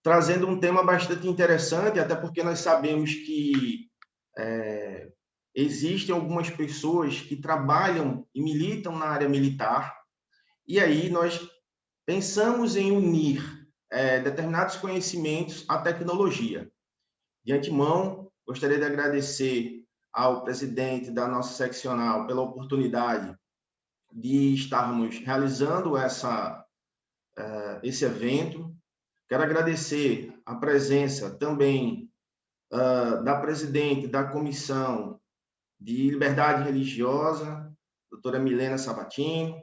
trazendo um tema bastante interessante, até porque nós sabemos que existem algumas pessoas que trabalham e militam na área militar, e aí nós pensamos em unir determinados conhecimentos à tecnologia. De antemão, gostaria de agradecer ao presidente da nossa seccional pela oportunidade de estarmos realizando esse evento. Quero agradecer a presença também da presidente da Comissão de Liberdade Religiosa, doutora Milena Sabatini.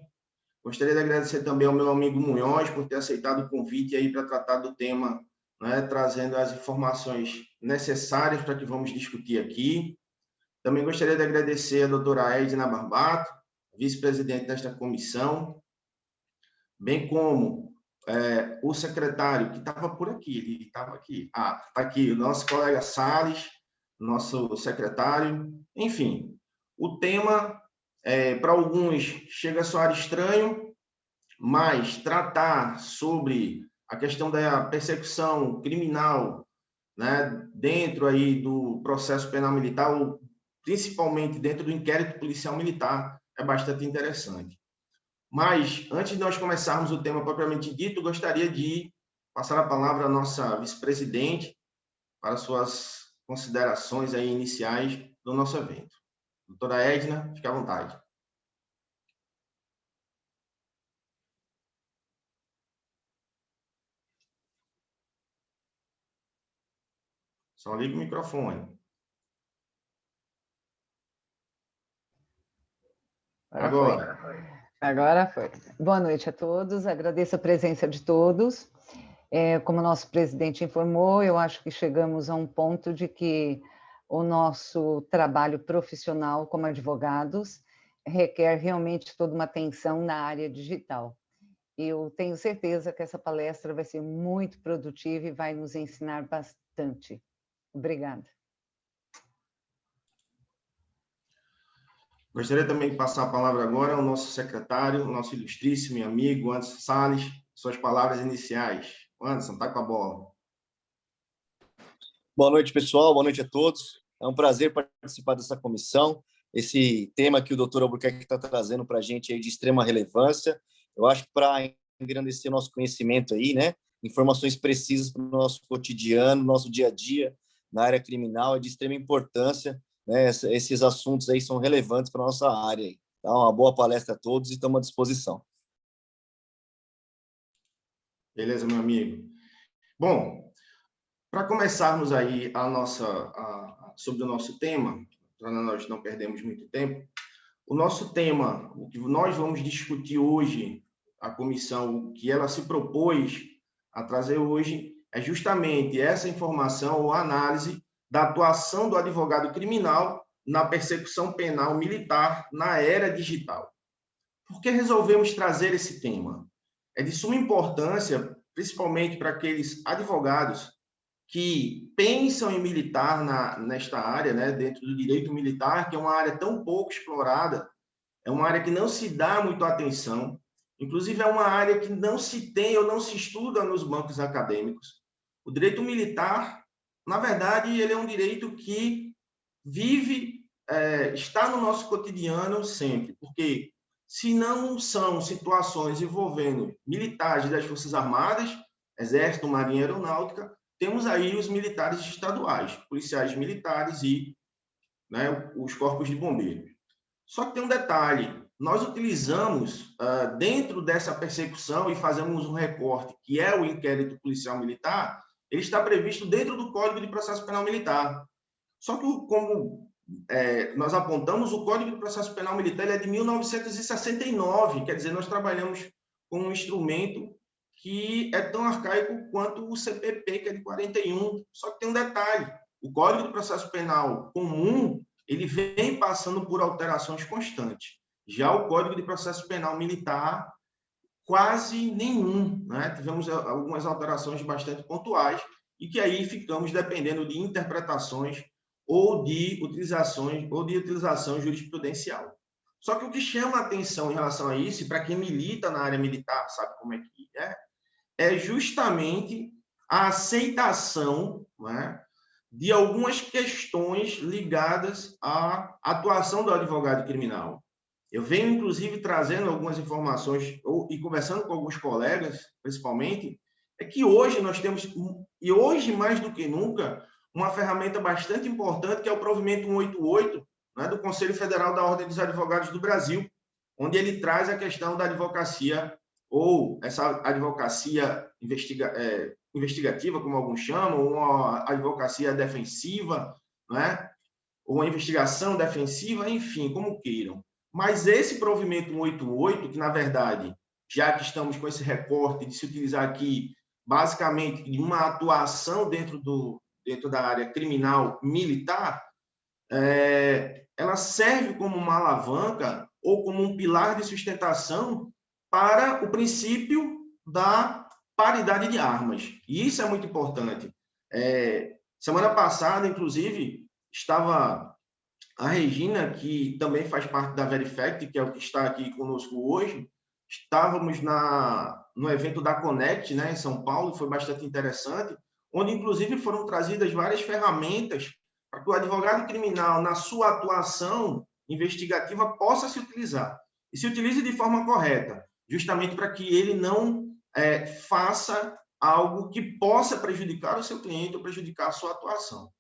Gostaria de agradecer também ao meu amigo Munhoz por ter aceitado o convite aí para tratar do tema, né, trazendo as informações necessárias para que vamos discutir aqui. Também gostaria de agradecer a doutora Edna Barbato, vice-presidente desta comissão, bem como o secretário, que estava por aqui, ele estava aqui. Está aqui, o nosso colega Salles, nosso secretário. Enfim, o tema, para alguns, chega a soar estranho, mas tratar sobre a questão da persecução criminal, né, dentro aí do processo penal militar, ou principalmente dentro do inquérito policial militar, é bastante interessante. Mas, antes de nós começarmos o tema propriamente dito, gostaria de passar a palavra à nossa vice-presidente para suas considerações aí iniciais do nosso evento. Doutora Edna, fique à vontade. Só liga o microfone. Agora foi. Boa noite a todos, agradeço a presença de todos. Como o nosso presidente informou, eu acho que chegamos a um ponto de que o nosso trabalho profissional como advogados requer realmente toda uma atenção na área digital. Eu tenho certeza que essa palestra vai ser muito produtiva e vai nos ensinar bastante. Obrigada. Gostaria também de passar a palavra agora ao nosso secretário, nosso ilustríssimo e amigo Anderson Salles, suas palavras iniciais. Anderson, está com a bola. Boa noite, pessoal. Boa noite a todos. É um prazer participar dessa comissão. Esse tema que o doutor Albuquerque está trazendo para a gente é de extrema relevância. Eu acho que para engrandecer nosso conhecimento aí, né, informações precisas para o nosso cotidiano, nosso dia a dia na área criminal é de extrema importância, né? Esses assuntos aí são relevantes para a nossa área. Então, uma boa palestra a todos e estamos à disposição. Beleza, meu amigo. Bom, para começarmos aí sobre o nosso tema, para nós não perdermos muito tempo, o nosso tema, o que nós vamos discutir hoje, a comissão, o que ela se propôs a trazer hoje, é justamente essa informação ou análise da atuação do advogado criminal na persecução penal militar na era digital. Por que resolvemos trazer esse tema? É de suma importância, principalmente para aqueles advogados que pensam em militar nesta área, né, dentro do direito militar, que é uma área tão pouco explorada, é uma área que não se dá muito atenção, inclusive é uma área que não se tem ou não se estuda nos bancos acadêmicos. O direito militar, na verdade, ele é um direito que vive, está no nosso cotidiano sempre, porque se não são situações envolvendo militares das Forças Armadas, Exército, Marinha e Aeronáutica, temos aí os militares estaduais, policiais militares e, né, os corpos de bombeiros. Só que tem um detalhe, nós utilizamos, dentro dessa persecução e fazemos um recorte, que é o inquérito policial militar, ele está previsto dentro do Código de Processo Penal Militar. Só que, como nós apontamos, o Código de Processo Penal Militar ele é de 1969, quer dizer, nós trabalhamos com um instrumento que é tão arcaico quanto o CPP, que é de 41. Só que tem um detalhe, o Código de Processo Penal comum, ele vem passando por alterações constantes. Já o Código de Processo Penal Militar, quase nenhum, né? Tivemos algumas alterações bastante pontuais e que aí ficamos dependendo de interpretações ou de utilização jurisprudencial. Só que o que chama a atenção em relação a isso, para quem milita na área militar, sabe como é que é justamente a aceitação, né, de algumas questões ligadas à atuação do advogado criminal. Eu venho, inclusive, trazendo algumas informações e conversando com alguns colegas, principalmente, é que hoje nós temos, e hoje mais do que nunca, uma ferramenta bastante importante, que é o provimento 188, né, do Conselho Federal da Ordem dos Advogados do Brasil, onde ele traz a questão da advocacia, ou essa advocacia investigativa, como alguns chamam, ou uma advocacia defensiva, né, ou uma investigação defensiva, enfim, como queiram. Mas esse provimento 188, que, na verdade, já que estamos com esse recorte de se utilizar aqui, basicamente, de uma atuação dentro da área criminal militar, ela serve como uma alavanca ou como um pilar de sustentação para o princípio da paridade de armas. E isso é muito importante. Semana passada, inclusive, estava a Regina, que também faz parte da Verifact, que é o que está aqui conosco hoje. Estávamos no evento da Connect, né, em São Paulo, foi bastante interessante, onde, inclusive, foram trazidas várias ferramentas para que o advogado criminal, na sua atuação investigativa, possa se utilizar. E se utilize de forma correta, justamente para que ele não faça algo que possa prejudicar o seu cliente ou prejudicar a sua atuação.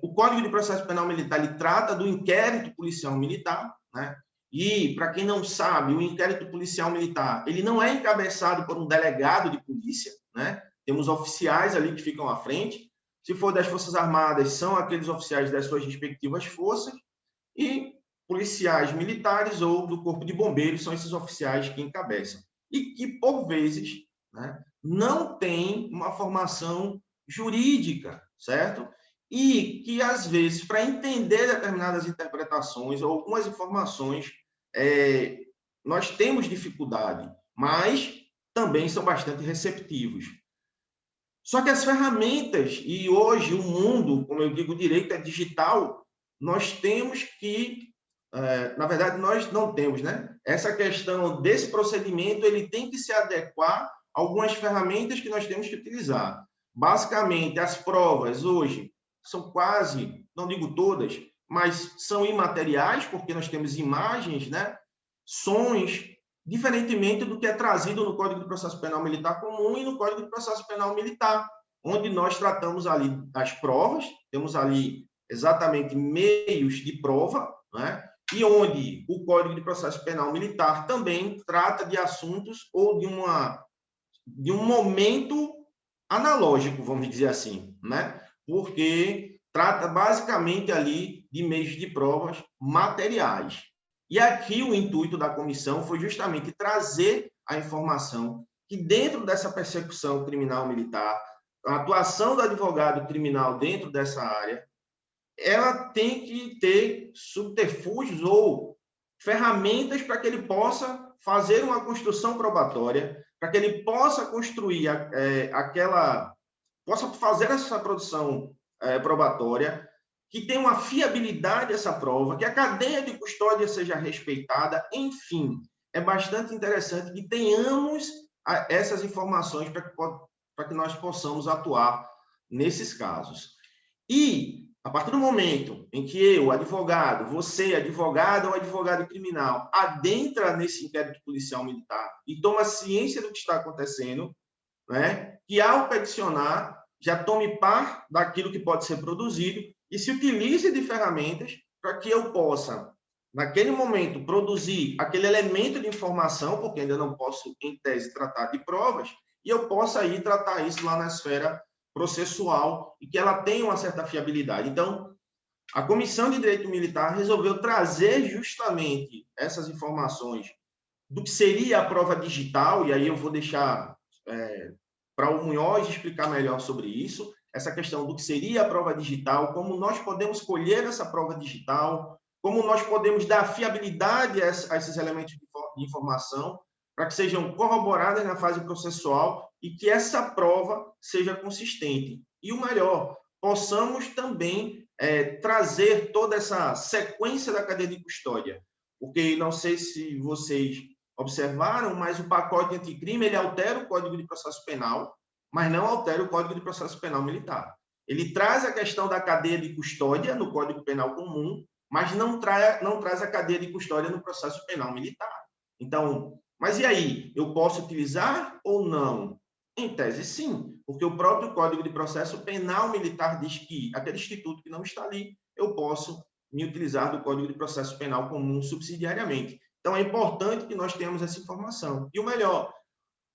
O Código de Processo Penal Militar, ele trata do inquérito policial militar, né? E, para quem não sabe, o inquérito policial militar, ele não é encabeçado por um delegado de polícia, né? Temos oficiais ali que ficam à frente. Se for das Forças Armadas, são aqueles oficiais das suas respectivas forças, e policiais militares ou do Corpo de Bombeiros são esses oficiais que encabeçam. E que, por vezes, né, não têm uma formação jurídica, certo? E que, às vezes, para entender determinadas interpretações ou algumas informações, nós temos dificuldade, mas também são bastante receptivos. Só que as ferramentas, e hoje o mundo, como eu digo, o direito é digital, nós temos que, na verdade, nós não temos, né? Essa questão desse procedimento, ele tem que se adequar a algumas ferramentas que nós temos que utilizar. Basicamente, as provas hoje são quase, não digo todas, mas são imateriais, porque nós temos imagens, né? Sons, diferentemente do que é trazido no Código de Processo Penal Militar comum e no Código de Processo Penal Militar, onde nós tratamos ali as provas, temos ali exatamente meios de prova, né? E onde o Código de Processo Penal Militar também trata de assuntos ou de um momento analógico, vamos dizer assim, né? Porque trata basicamente ali de meios de provas materiais. E aqui o intuito da comissão foi justamente trazer a informação que, dentro dessa persecução criminal militar, a atuação do advogado criminal dentro dessa área, ela tem que ter subterfúgios ou ferramentas para que ele possa fazer uma construção probatória, para que ele possa construir possa fazer essa produção probatória, que tenha uma fiabilidade essa prova, que a cadeia de custódia seja respeitada, enfim, é bastante interessante que tenhamos essas informações para que nós possamos atuar nesses casos. E, a partir do momento em que eu, advogado, você, advogado ou advogado criminal, adentra nesse inquérito policial militar e toma ciência do que está acontecendo, né, que ao peticionar, já tome par daquilo que pode ser produzido e se utilize de ferramentas para que eu possa, naquele momento, produzir aquele elemento de informação, porque ainda não posso, em tese, tratar de provas, e eu possa aí tratar isso lá na esfera processual e que ela tenha uma certa fiabilidade. Então, a Comissão de Direito Militar resolveu trazer justamente essas informações do que seria a prova digital, e aí eu vou deixar para o Munhoz explicar melhor sobre isso, essa questão do que seria a prova digital, como nós podemos colher essa prova digital, como nós podemos dar fiabilidade a esses elementos de informação, para que sejam corroboradas na fase processual e que essa prova seja consistente. E o melhor, possamos também trazer toda essa sequência da cadeia de custódia, porque não sei se vocês observaram, mas o pacote anticrime ele altera o Código de Processo Penal, mas não altera o Código de Processo Penal Militar. Ele traz a questão da cadeia de custódia no Código Penal Comum, mas não traz a cadeia de custódia no processo penal militar. Então, mas e aí? Eu posso utilizar ou não? Em tese, sim, porque o próprio Código de Processo Penal Militar diz que aquele instituto que não está ali, eu posso me utilizar do Código de Processo Penal Comum subsidiariamente. Então, é importante que nós tenhamos essa informação. E o melhor,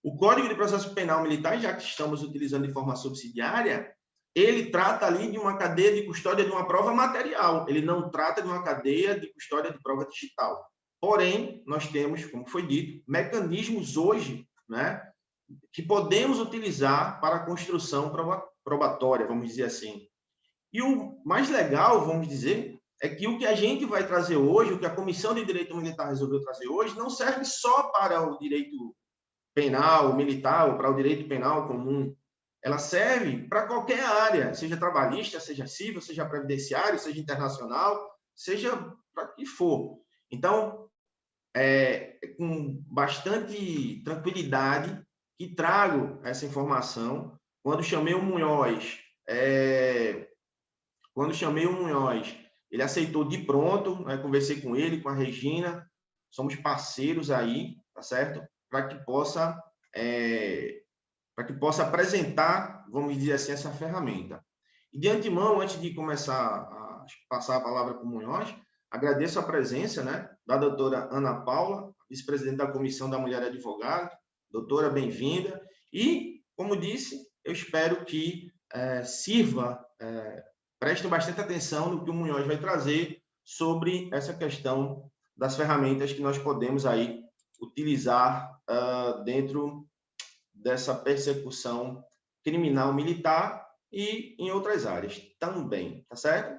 o Código de Processo Penal Militar, já que estamos utilizando de forma subsidiária, ele trata ali de uma cadeia de custódia de uma prova material, ele não trata de uma cadeia de custódia de prova digital. Porém, nós temos, como foi dito, mecanismos hoje, né, que podemos utilizar para a construção probatória, vamos dizer assim. E o mais legal, vamos dizer, é que o que a gente vai trazer hoje, o que a Comissão de Direito Militar resolveu trazer hoje, não serve só para o direito penal, militar, ou para o direito penal comum. Ela serve para qualquer área, seja trabalhista, seja civil, seja previdenciário, seja internacional, seja para que for. Então, com bastante tranquilidade que trago essa informação. Quando chamei o Munhoz, ele aceitou de pronto, né? Conversei com ele, com a Regina, somos parceiros aí, tá certo? Para que possa apresentar, vamos dizer assim, essa ferramenta. E de antemão, antes de começar a passar a palavra para o Munhoz, agradeço a presença, né, da doutora Ana Paula, vice-presidente da Comissão da Mulher Advogada. Doutora, bem-vinda. E, como disse, eu espero que sirva, prestem bastante atenção no que o Munhoz vai trazer sobre essa questão das ferramentas que nós podemos aí utilizar dentro dessa persecução criminal militar e em outras áreas também, tá certo?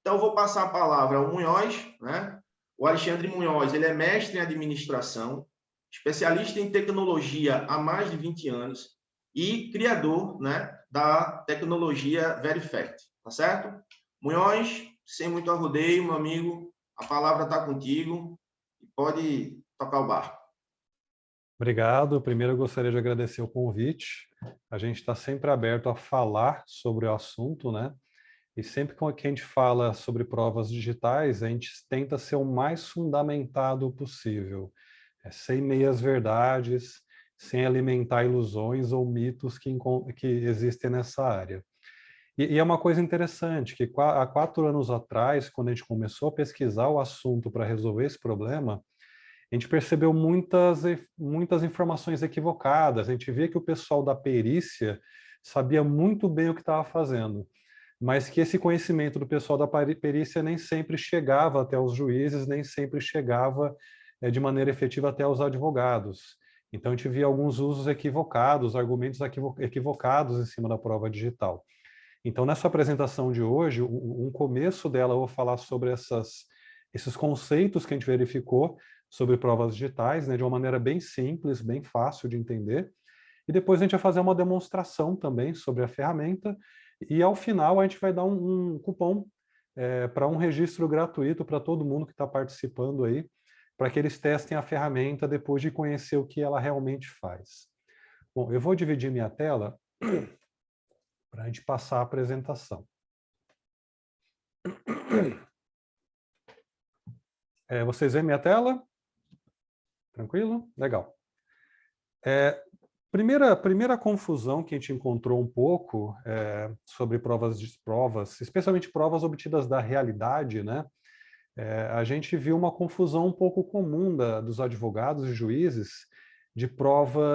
Então, eu vou passar a palavra ao Munhoz, né? O Alexandre Munhoz, ele é mestre em administração, especialista em tecnologia há mais de 20 anos e criador, né, da tecnologia Verifact, tá certo? Munhoz, sem muito arrodeio, meu amigo, a palavra está contigo e pode tocar o barco. Obrigado. Primeiro, eu gostaria de agradecer o convite. A gente está sempre aberto a falar sobre o assunto, né? E sempre que a gente fala sobre provas digitais, a gente tenta ser o mais fundamentado possível, sem meias-verdades, sem alimentar ilusões ou mitos que existem nessa área. E é uma coisa interessante, que há 4 anos atrás, quando a gente começou a pesquisar o assunto para resolver esse problema, a gente percebeu muitas informações equivocadas. A gente via que o pessoal da perícia sabia muito bem o que estava fazendo, mas que esse conhecimento do pessoal da perícia nem sempre chegava até os juízes, nem sempre chegava de maneira efetiva até os advogados. Então, a gente via alguns usos equivocados, argumentos equivocados em cima da prova digital. Então, nessa apresentação de hoje, um começo dela, eu vou falar sobre esses conceitos que a gente verificou sobre provas digitais, né, de uma maneira bem simples, bem fácil de entender. E depois a gente vai fazer uma demonstração também sobre a ferramenta. E, ao final, a gente vai dar um cupom para um registro gratuito para todo mundo que está participando aí, para que eles testem a ferramenta depois de conhecer o que ela realmente faz. Bom, eu vou dividir minha tela para a gente passar a apresentação. Vocês veem minha tela? Tranquilo? Legal. Primeira confusão que a gente encontrou um pouco sobre provas, especialmente provas obtidas da realidade, né? A gente viu uma confusão um pouco comum dos advogados e juízes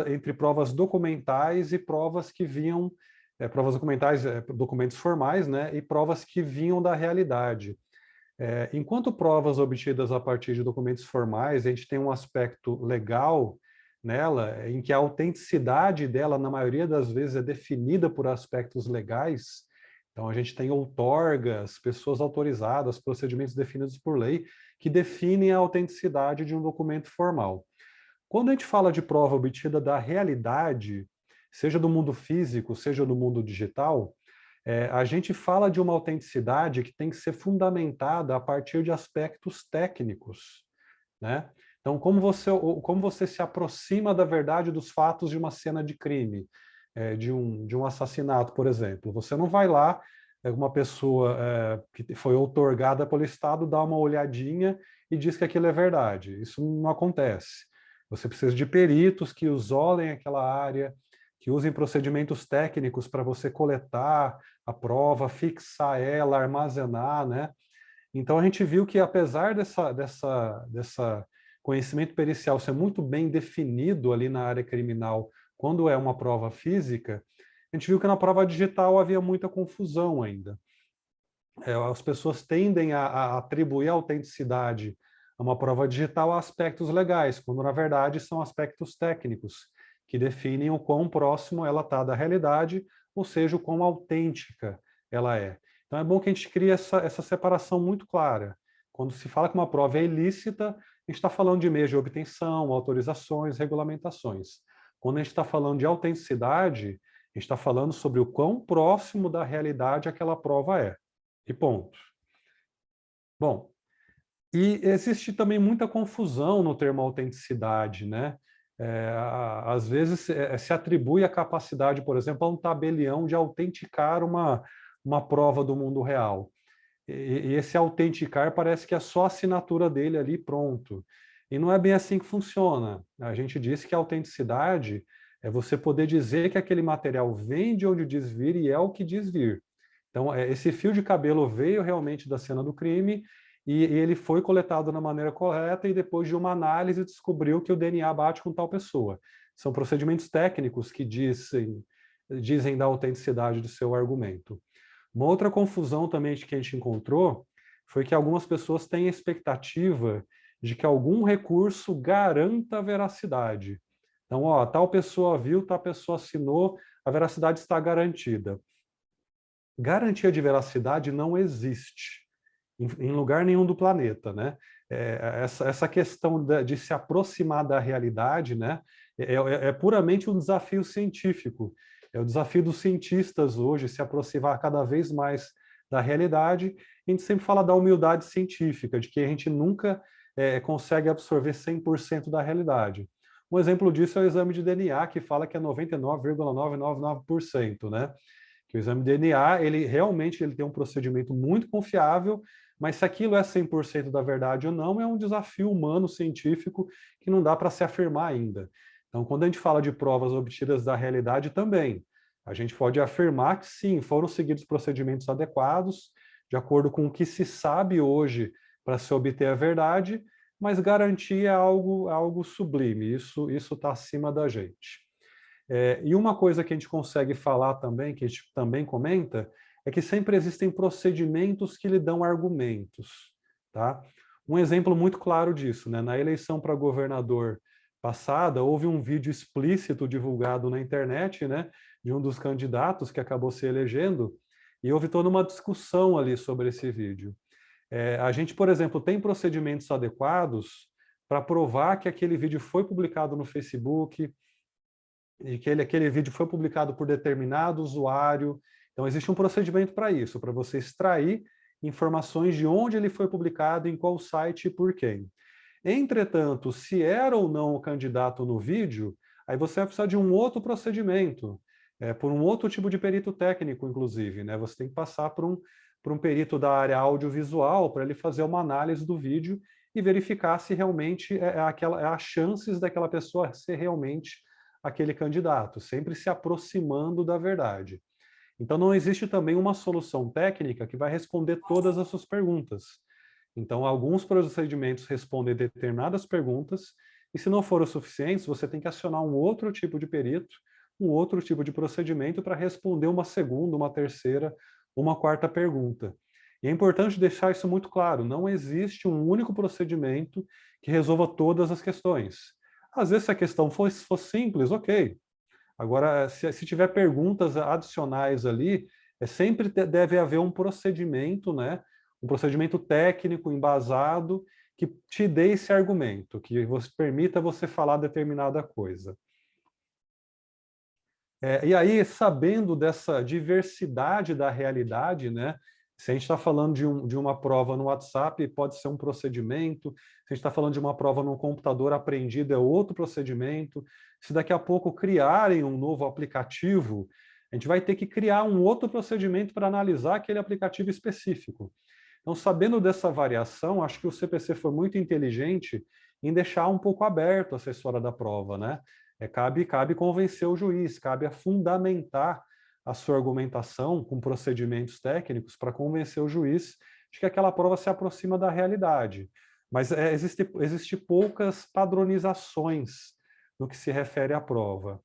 entre provas documentais e provas que vinham, provas documentais, documentos formais, né? E provas que vinham da realidade. Enquanto provas obtidas a partir de documentos formais, a gente tem um aspecto legal nela, em que a autenticidade dela, na maioria das vezes, é definida por aspectos legais. Então, a gente tem outorgas, pessoas autorizadas, procedimentos definidos por lei, que definem a autenticidade de um documento formal. Quando a gente fala de prova obtida da realidade, seja do mundo físico, seja do mundo digital, a gente fala de uma autenticidade que tem que ser fundamentada a partir de aspectos técnicos, né? Então, como você se aproxima da verdade dos fatos de uma cena de crime? de um assassinato, por exemplo. Você não vai lá, uma pessoa que foi outorgada pelo Estado, dá uma olhadinha e diz que aquilo é verdade. Isso não acontece. Você precisa de peritos que isolem aquela área, que usem procedimentos técnicos para você coletar a prova, fixar ela, armazenar, né? Então a gente viu que apesar dessa conhecimento pericial ser muito bem definido ali na área criminal, quando é uma prova física, a gente viu que na prova digital havia muita confusão ainda. As pessoas tendem a atribuir autenticidade a uma prova digital a aspectos legais, quando na verdade são aspectos técnicos, que definem o quão próximo ela está da realidade, ou seja, o quão autêntica ela é. Então é bom que a gente crie essa separação muito clara. Quando se fala que uma prova é ilícita, a gente está falando de meios de obtenção, autorizações, regulamentações. Quando a gente está falando de autenticidade, a gente está falando sobre o quão próximo da realidade aquela prova é. E ponto. Bom, e existe também muita confusão no termo autenticidade, né? Às vezes se atribui a capacidade, por exemplo, a um tabelião de autenticar uma prova do mundo real. E esse autenticar parece que é só a assinatura dele ali, pronto. E não é bem assim que funciona. A gente disse que a autenticidade é você poder dizer que aquele material vem de onde diz vir e é o que diz vir. Então, esse fio de cabelo veio realmente da cena do crime e ele foi coletado da maneira correta e depois de uma análise descobriu que o DNA bate com tal pessoa. São procedimentos técnicos que dizem da autenticidade do seu argumento. Uma outra confusão também que a gente encontrou foi que algumas pessoas têm a expectativa de que algum recurso garanta a veracidade. Então, tal pessoa viu, tal pessoa assinou, a veracidade está garantida. Garantia de veracidade não existe em lugar nenhum do planeta, né? Essa questão de se aproximar da realidade, né, é puramente um desafio científico. É o desafio dos cientistas hoje se aproximar cada vez mais da realidade. A gente sempre fala da humildade científica, de que a gente nunca consegue absorver 100% da realidade. Um exemplo disso é o exame de DNA, que fala que é 99,999%, né? Que o exame de DNA, ele realmente tem um procedimento muito confiável, mas se aquilo é 100% da verdade ou não, é um desafio humano, científico, que não dá para se afirmar ainda. Então, quando a gente fala de provas obtidas da realidade também, a gente pode afirmar que sim, foram seguidos procedimentos adequados, de acordo com o que se sabe hoje para se obter a verdade, mas garantir é algo sublime, isso está acima da gente. E uma coisa que a gente consegue falar também, que a gente também comenta, é que sempre existem procedimentos que lhe dão argumentos, tá? Um exemplo muito claro disso, né? Na eleição para governador passada, houve um vídeo explícito divulgado na internet, né, de um dos candidatos que acabou se elegendo, e houve toda uma discussão ali sobre esse vídeo. A gente, por exemplo, tem procedimentos adequados para provar que aquele vídeo foi publicado no Facebook, e que aquele vídeo foi publicado por determinado usuário. Então, existe um procedimento para isso, para você extrair informações de onde ele foi publicado, em qual site e por quem. Entretanto, se era ou não o candidato no vídeo, aí você vai precisar de um outro procedimento, por um outro tipo de perito técnico, inclusive, né? Você tem que passar por um perito da área audiovisual para ele fazer uma análise do vídeo e verificar se realmente as chances daquela pessoa ser realmente aquele candidato, sempre se aproximando da verdade. Então, não existe também uma solução técnica que vai responder todas as suas perguntas. Então, alguns procedimentos respondem determinadas perguntas, e se não foram suficientes, você tem que acionar um outro tipo de perito, um outro tipo de procedimento para responder uma segunda, uma terceira, uma quarta pergunta. E é importante deixar isso muito claro, não existe um único procedimento que resolva todas as questões. Às vezes, se a questão for simples, ok. Agora, se tiver perguntas adicionais ali, sempre deve haver um procedimento, né? Um procedimento técnico, embasado, que te dê esse argumento, que permita você falar determinada coisa. E aí, sabendo dessa diversidade da realidade, né? Se a gente está falando de uma prova no WhatsApp, pode ser um procedimento. Se a gente está falando de uma prova no computador apreendido, é outro procedimento. Se daqui a pouco criarem um novo aplicativo, a gente vai ter que criar um outro procedimento para analisar aquele aplicativo específico. Então, sabendo dessa variação, acho que o CPC foi muito inteligente em deixar um pouco aberto essa história da prova, né? Cabe convencer o juiz, cabe a fundamentar a sua argumentação com procedimentos técnicos para convencer o juiz de que aquela prova se aproxima da realidade. Mas existe poucas padronizações no que se refere à prova.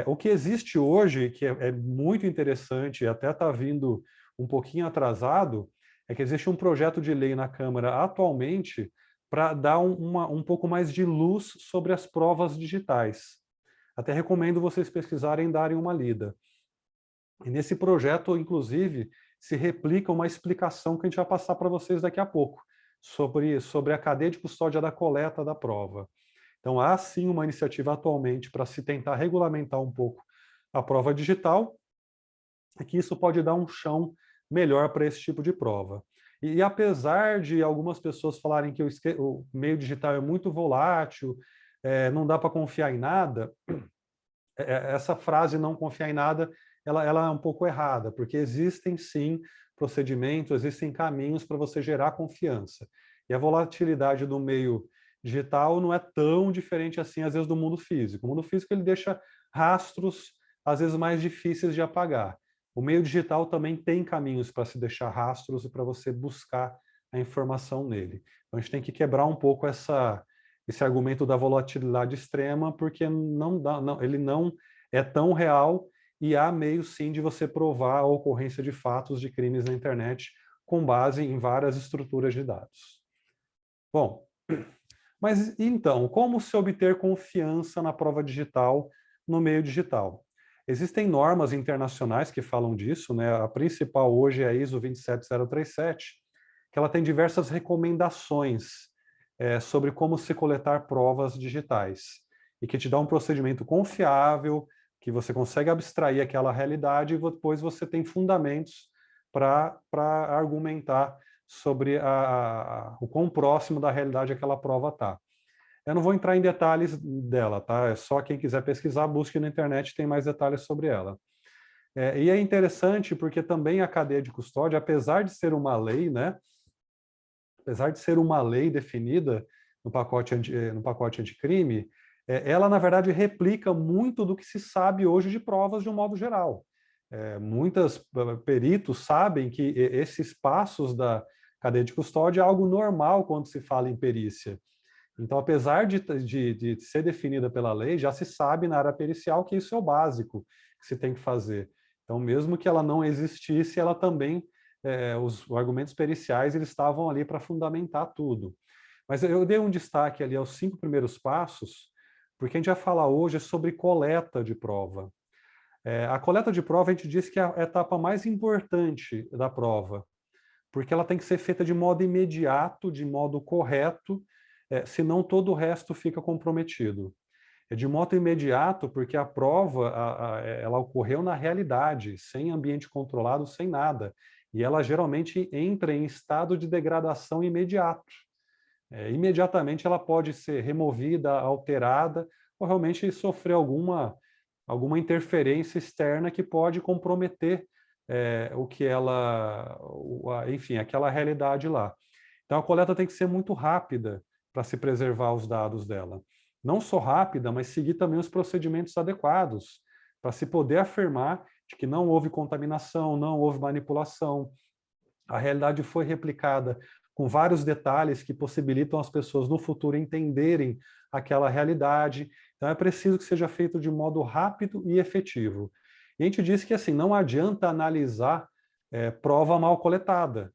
O que existe hoje, que é muito interessante e até está vindo um pouquinho atrasado, é que existe um projeto de lei na Câmara atualmente para dar um pouco mais de luz sobre as provas digitais. Até recomendo vocês pesquisarem e darem uma lida. E nesse projeto, inclusive, se replica uma explicação que a gente vai passar para vocês daqui a pouco, sobre a cadeia de custódia da coleta da prova. Então, há sim uma iniciativa atualmente para se tentar regulamentar um pouco a prova digital, e que isso pode dar um chão melhor para esse tipo de prova. E apesar de algumas pessoas falarem que o meio digital é muito volátil, não dá para confiar em nada, essa frase não confiar em nada, ela é um pouco errada, porque existem sim procedimentos, existem caminhos para você gerar confiança. E a volatilidade do meio digital não é tão diferente assim, às vezes, do mundo físico. O mundo físico ele deixa rastros, às vezes, mais difíceis de apagar. O meio digital também tem caminhos para se deixar rastros e para você buscar a informação nele. Então, a gente tem que quebrar um pouco esse argumento da volatilidade extrema, porque ele não é tão real e há meios, sim, de você provar a ocorrência de fatos de crimes na internet com base em várias estruturas de dados. Bom, mas então, como se obter confiança na prova digital no meio digital? Existem normas internacionais que falam disso, né? A principal hoje é a ISO 27037, que ela tem diversas recomendações sobre como se coletar provas digitais e que te dá um procedimento confiável, que você consegue abstrair aquela realidade e depois você tem fundamentos para argumentar sobre o quão próximo da realidade aquela prova está. Eu não vou entrar em detalhes dela, tá? É só quem quiser pesquisar, busque na internet, tem mais detalhes sobre ela. E é interessante porque também a cadeia de custódia, apesar de ser uma lei, né? Apesar de ser uma lei definida no pacote anticrime, ela, na verdade, replica muito do que se sabe hoje de provas de um modo geral. Muitos peritos sabem que esses passos da cadeia de custódia é algo normal quando se fala em perícia. Então, apesar de ser definida pela lei, já se sabe na área pericial que isso é o básico que se tem que fazer. Então, mesmo que ela não existisse, ela também, os argumentos periciais, eles estavam ali para fundamentar tudo. Mas eu dei um destaque ali aos 5 primeiros passos, porque a gente vai falar hoje sobre coleta de prova. A coleta de prova, a gente diz que é a etapa mais importante da prova, porque ela tem que ser feita de modo imediato, de modo correto, senão todo o resto fica comprometido. É de modo imediato porque a prova ela ocorreu na realidade, sem ambiente controlado, sem nada. E ela geralmente entra em estado de degradação imediato. Imediatamente ela pode ser removida, alterada, ou realmente sofrer alguma interferência externa que pode comprometer enfim, aquela realidade lá. Então a coleta tem que ser muito rápida para se preservar os dados dela. Não só rápida, mas seguir também os procedimentos adequados para se poder afirmar de que não houve contaminação, não houve manipulação. A realidade foi replicada com vários detalhes que possibilitam as pessoas no futuro entenderem aquela realidade. Então é preciso que seja feito de modo rápido e efetivo. E a gente disse que assim, não adianta analisar prova mal coletada.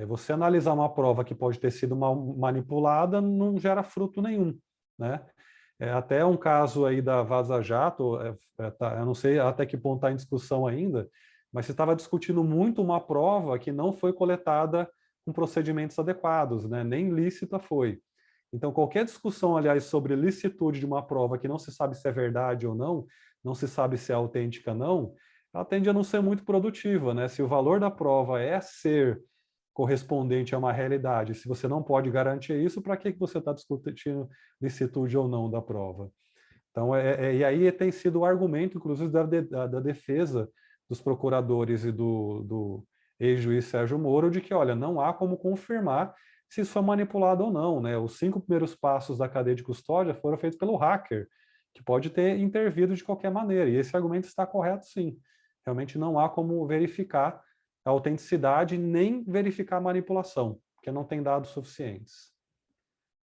Você analisar uma prova que pode ter sido mal manipulada não gera fruto nenhum, né? Até um caso aí da Vaza Jato, eu não sei até que ponto está em discussão ainda, mas se estava discutindo muito uma prova que não foi coletada com procedimentos adequados, né? Nem lícita foi. Então, qualquer discussão, aliás, sobre licitude de uma prova que não se sabe se é verdade ou não se sabe se é autêntica ou não, ela tende a não ser muito produtiva, né? Se o valor da prova é ser correspondente a uma realidade, se você não pode garantir isso, para que você está discutindo licitude ou não da prova? Então, e aí tem sido o argumento, inclusive, da defesa dos procuradores e do ex-juiz Sérgio Moro, de que, olha, não há como confirmar se isso foi manipulado ou não, né? Os 5 primeiros passos da cadeia de custódia foram feitos pelo hacker, que pode ter intervido de qualquer maneira, e esse argumento está correto, sim. Realmente não há como verificar a autenticidade nem verificar a manipulação, porque não tem dados suficientes.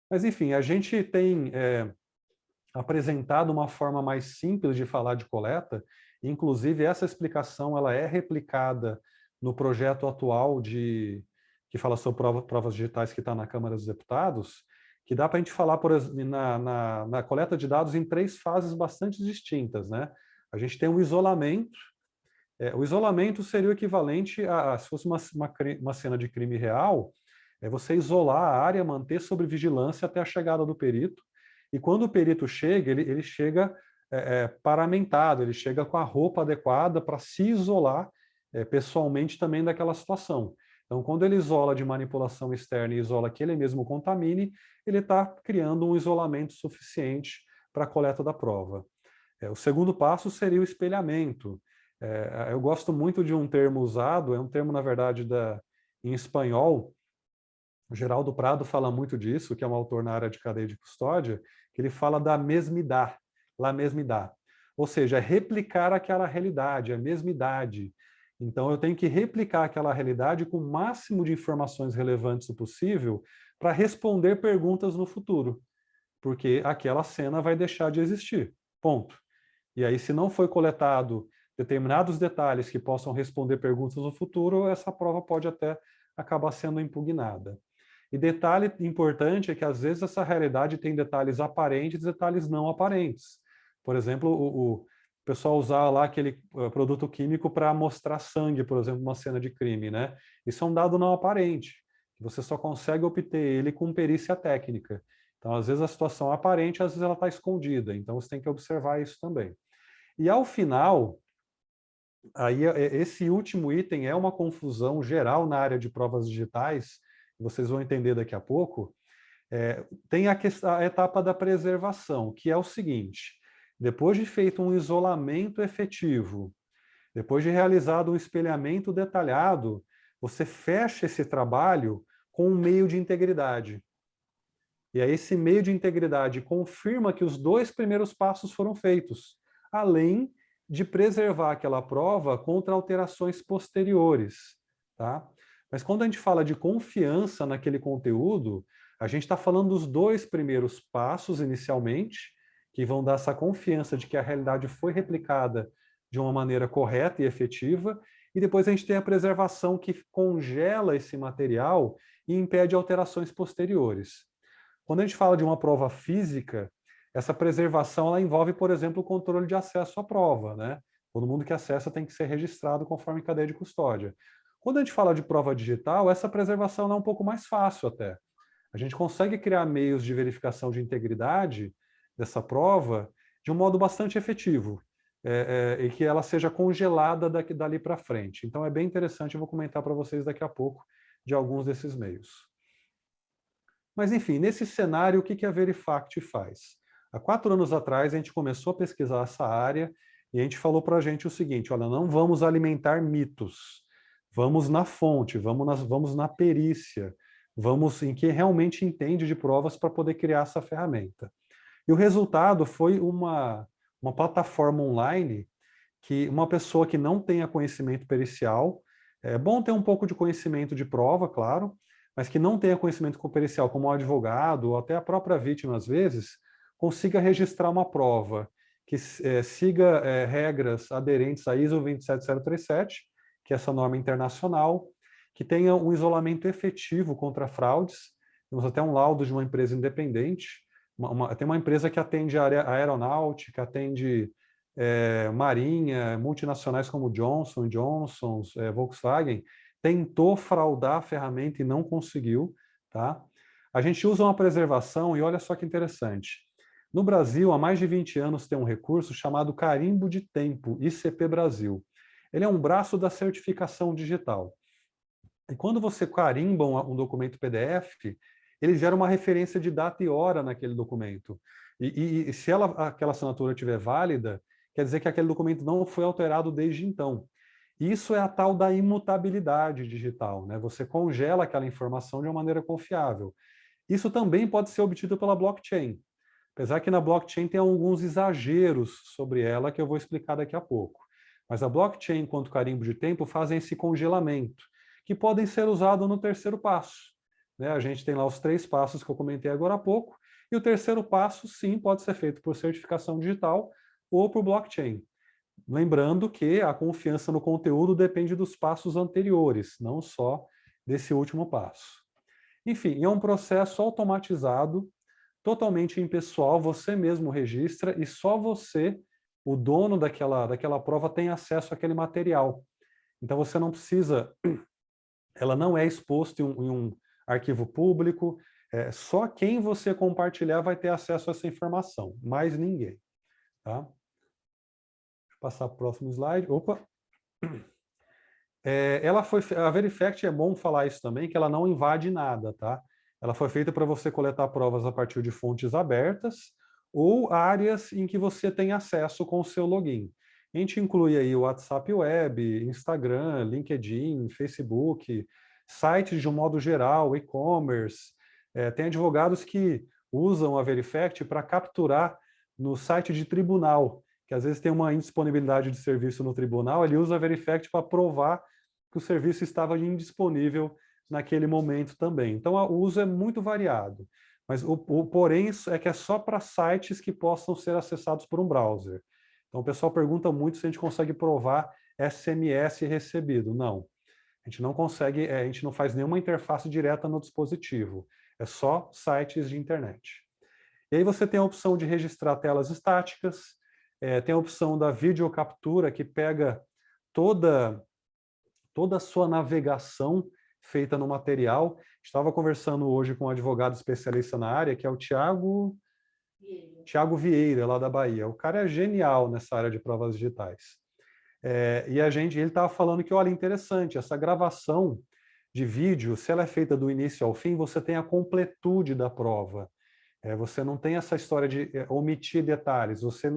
Mas, enfim, a gente tem apresentado uma forma mais simples de falar de coleta, inclusive essa explicação ela é replicada no projeto atual que fala sobre provas digitais que está na Câmara dos Deputados, que dá para a gente falar na coleta de dados em 3 fases bastante distintas, né? A gente tem o isolamento. O isolamento seria o equivalente se fosse uma cena de crime real, você isolar a área, manter sob vigilância até a chegada do perito, e quando o perito chega, ele chega paramentado, ele chega com a roupa adequada para se isolar pessoalmente também daquela situação. Então, quando ele isola de manipulação externa e isola que ele mesmo contamine, ele está criando um isolamento suficiente para a coleta da prova. O segundo passo seria o espelhamento. Eu gosto muito de um termo usado, é um termo, na verdade, em espanhol. O Geraldo Prado fala muito disso, que é um autor na área de cadeia de custódia, que ele fala da mesmidade, la mesmidade. Ou seja, replicar aquela realidade, a mesmidade. Então, eu tenho que replicar aquela realidade com o máximo de informações relevantes possível para responder perguntas no futuro, porque aquela cena vai deixar de existir. Ponto. E aí, se não foi coletado determinados detalhes que possam responder perguntas no futuro, essa prova pode até acabar sendo impugnada. E detalhe importante é que, às vezes, essa realidade tem detalhes aparentes e detalhes não aparentes. Por exemplo, o pessoal usar lá aquele produto químico para mostrar sangue, por exemplo, numa cena de crime, né? Isso é um dado não aparente. Você só consegue obter ele com perícia técnica. Então, às vezes, a situação é aparente, às vezes ela está escondida. Então, você tem que observar isso também. E, ao final, aí, esse último item é uma confusão geral na área de provas digitais, vocês vão entender daqui a pouco. Tem a etapa da preservação, que é o seguinte: depois de feito um isolamento efetivo, depois de realizado um espelhamento detalhado, você fecha esse trabalho com um meio de integridade. E aí esse meio de integridade confirma que os 2 primeiros passos foram feitos, além de preservar aquela prova contra alterações posteriores, tá? Mas quando a gente fala de confiança naquele conteúdo, a gente está falando dos 2 primeiros passos inicialmente, que vão dar essa confiança de que a realidade foi replicada de uma maneira correta e efetiva, e depois a gente tem a preservação que congela esse material e impede alterações posteriores. Quando a gente fala de uma prova física, essa preservação ela envolve, por exemplo, o controle de acesso à prova, né? Todo mundo que acessa tem que ser registrado conforme cadeia de custódia. Quando a gente fala de prova digital, essa preservação é um pouco mais fácil até. A gente consegue criar meios de verificação de integridade dessa prova de um modo bastante efetivo, e que ela seja congelada dali para frente. Então é bem interessante, eu vou comentar para vocês daqui a pouco de alguns desses meios. Mas, enfim, nesse cenário, o que a Verifact faz? Há 4 anos atrás, a gente começou a pesquisar essa área e a gente falou para a gente o seguinte: olha, não vamos alimentar mitos, vamos na fonte, vamos na perícia, vamos em quem realmente entende de provas para poder criar essa ferramenta. E o resultado foi uma plataforma online que uma pessoa que não tenha conhecimento pericial, é bom ter um pouco de conhecimento de prova, claro, mas que não tenha conhecimento pericial, como um advogado ou até a própria vítima, às vezes, consiga registrar uma prova que siga regras aderentes à ISO 27037, que é essa norma internacional, que tenha um isolamento efetivo contra fraudes. Temos até um laudo de uma empresa independente. Tem uma empresa que atende a aeronáutica, atende marinha, multinacionais como Johnson & Johnson, Volkswagen, tentou fraudar a ferramenta e não conseguiu, tá? A gente usa uma preservação e olha só que interessante. No Brasil, há mais de 20 anos, tem um recurso chamado Carimbo de Tempo, ICP Brasil. ele é um braço da certificação digital. E quando você carimba um documento PDF, ele gera uma referência de data e hora naquele documento. E se aquela assinatura estiver válida, quer dizer que aquele documento não foi alterado desde então. Isso é a tal da imutabilidade digital, né? Você congela aquela informação de uma maneira confiável. Isso também pode ser obtido pela blockchain. Apesar que na blockchain tem alguns exageros sobre ela que eu vou explicar daqui a pouco. Mas a blockchain, enquanto carimbo de tempo, fazem esse congelamento, que podem ser usados no terceiro passo. Né? A gente tem lá os 3 passos que eu comentei agora há pouco, e o terceiro passo, sim, pode ser feito por certificação digital ou por blockchain. Lembrando que a confiança no conteúdo depende dos passos anteriores, não só desse último passo. Enfim, é um processo automatizado, totalmente impessoal, você mesmo registra e só você, o dono daquela prova, tem acesso àquele material. Então você não precisa, ela não é exposta em um arquivo público, só quem você compartilhar vai ter acesso a essa informação, mais ninguém. Tá? Deixa eu passar para o próximo slide. Opa! A Verifact, é bom falar isso também, que ela não invade nada, tá? Ela foi feita para você coletar provas a partir de fontes abertas ou áreas em que você tem acesso com o seu login. A gente inclui aí o WhatsApp Web, Instagram, LinkedIn, Facebook, sites de um modo geral, e-commerce. Tem advogados que usam a Verifact para capturar no site de tribunal, que às vezes tem uma indisponibilidade de serviço no tribunal, ele usa a Verifact para provar que o serviço estava indisponível naquele momento também. Então, o uso é muito variado. Mas o porém é que é só para sites que possam ser acessados por um browser. Então, o pessoal pergunta muito se a gente consegue provar SMS recebido. Não. A gente não consegue, a gente não faz nenhuma interface direta no dispositivo. É só sites de internet. E aí você tem a opção de registrar telas estáticas, tem a opção da videocaptura, que pega toda a sua navegação feita no material. Estava conversando hoje com um advogado especialista na área, que é o Tiago Vieira, lá da Bahia. O cara é genial nessa área de provas digitais. E ele estava falando que, olha, interessante, essa gravação de vídeo, se ela é feita do início ao fim, você tem a completude da prova. Você não tem essa história de omitir detalhes, você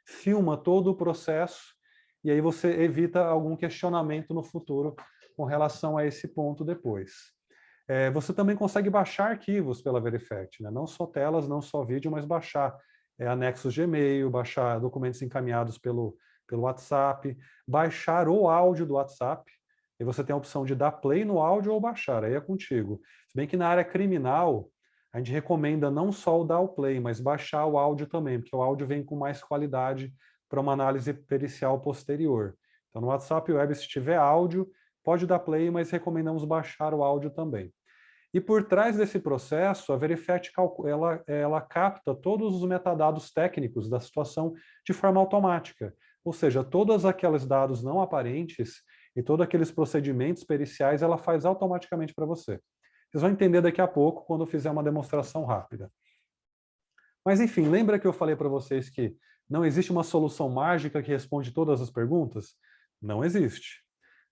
filma todo o processo e aí você evita algum questionamento no futuro com relação a esse ponto depois. Você também consegue baixar arquivos pela Verifact, né? Não só telas, não só vídeo, mas baixar anexos de e-mail, baixar documentos encaminhados pelo WhatsApp, baixar o áudio do WhatsApp, e você tem a opção de dar play no áudio ou baixar, aí é contigo. Se bem que na área criminal, a gente recomenda não só o dar o play, mas baixar o áudio também, porque o áudio vem com mais qualidade para uma análise pericial posterior. Então, no WhatsApp Web, se tiver áudio, pode dar play, mas recomendamos baixar o áudio também. E por trás desse processo, a Verifact ela capta todos os metadados técnicos da situação de forma automática. Ou seja, todos aqueles dados não aparentes e todos aqueles procedimentos periciais ela faz automaticamente para você. Vocês vão entender daqui a pouco quando eu fizer uma demonstração rápida. Mas enfim, lembra que eu falei para vocês que não existe uma solução mágica que responde todas as perguntas? Não existe.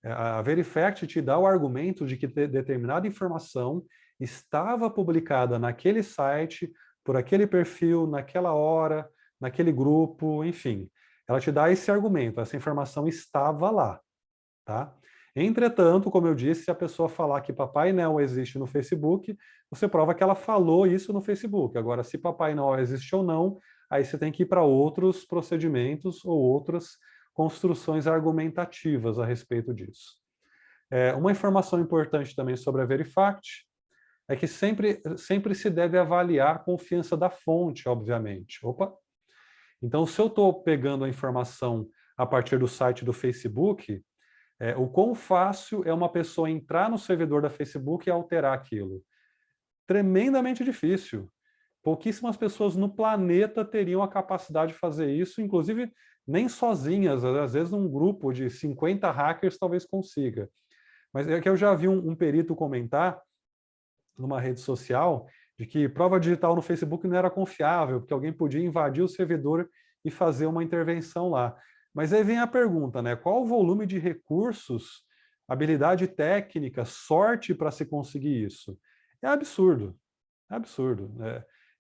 A Verifact te dá o argumento de que determinada informação estava publicada naquele site, por aquele perfil, naquela hora, naquele grupo, enfim. Ela te dá esse argumento, essa informação estava lá, tá? Entretanto, como eu disse, se a pessoa falar que Papai Noel existe no Facebook, você prova que ela falou isso no Facebook. Agora, se Papai Noel existe ou não, aí você tem que ir para outros procedimentos ou outras construções argumentativas a respeito disso. Uma informação importante também sobre a Verifact é que sempre se deve avaliar a confiança da fonte, obviamente. Opa! Então, se eu estou pegando a informação a partir do site do Facebook, o quão fácil é uma pessoa entrar no servidor da Facebook e alterar aquilo? Tremendamente difícil. Pouquíssimas pessoas no planeta teriam a capacidade de fazer isso, inclusive nem sozinhas, às vezes um grupo de 50 hackers talvez consiga. Mas é que eu já vi um perito comentar numa rede social de que prova digital no Facebook não era confiável, porque alguém podia invadir o servidor e fazer uma intervenção lá. Mas aí vem a pergunta, né? Qual o volume de recursos, habilidade técnica, sorte para se conseguir isso? É absurdo, é absurdo.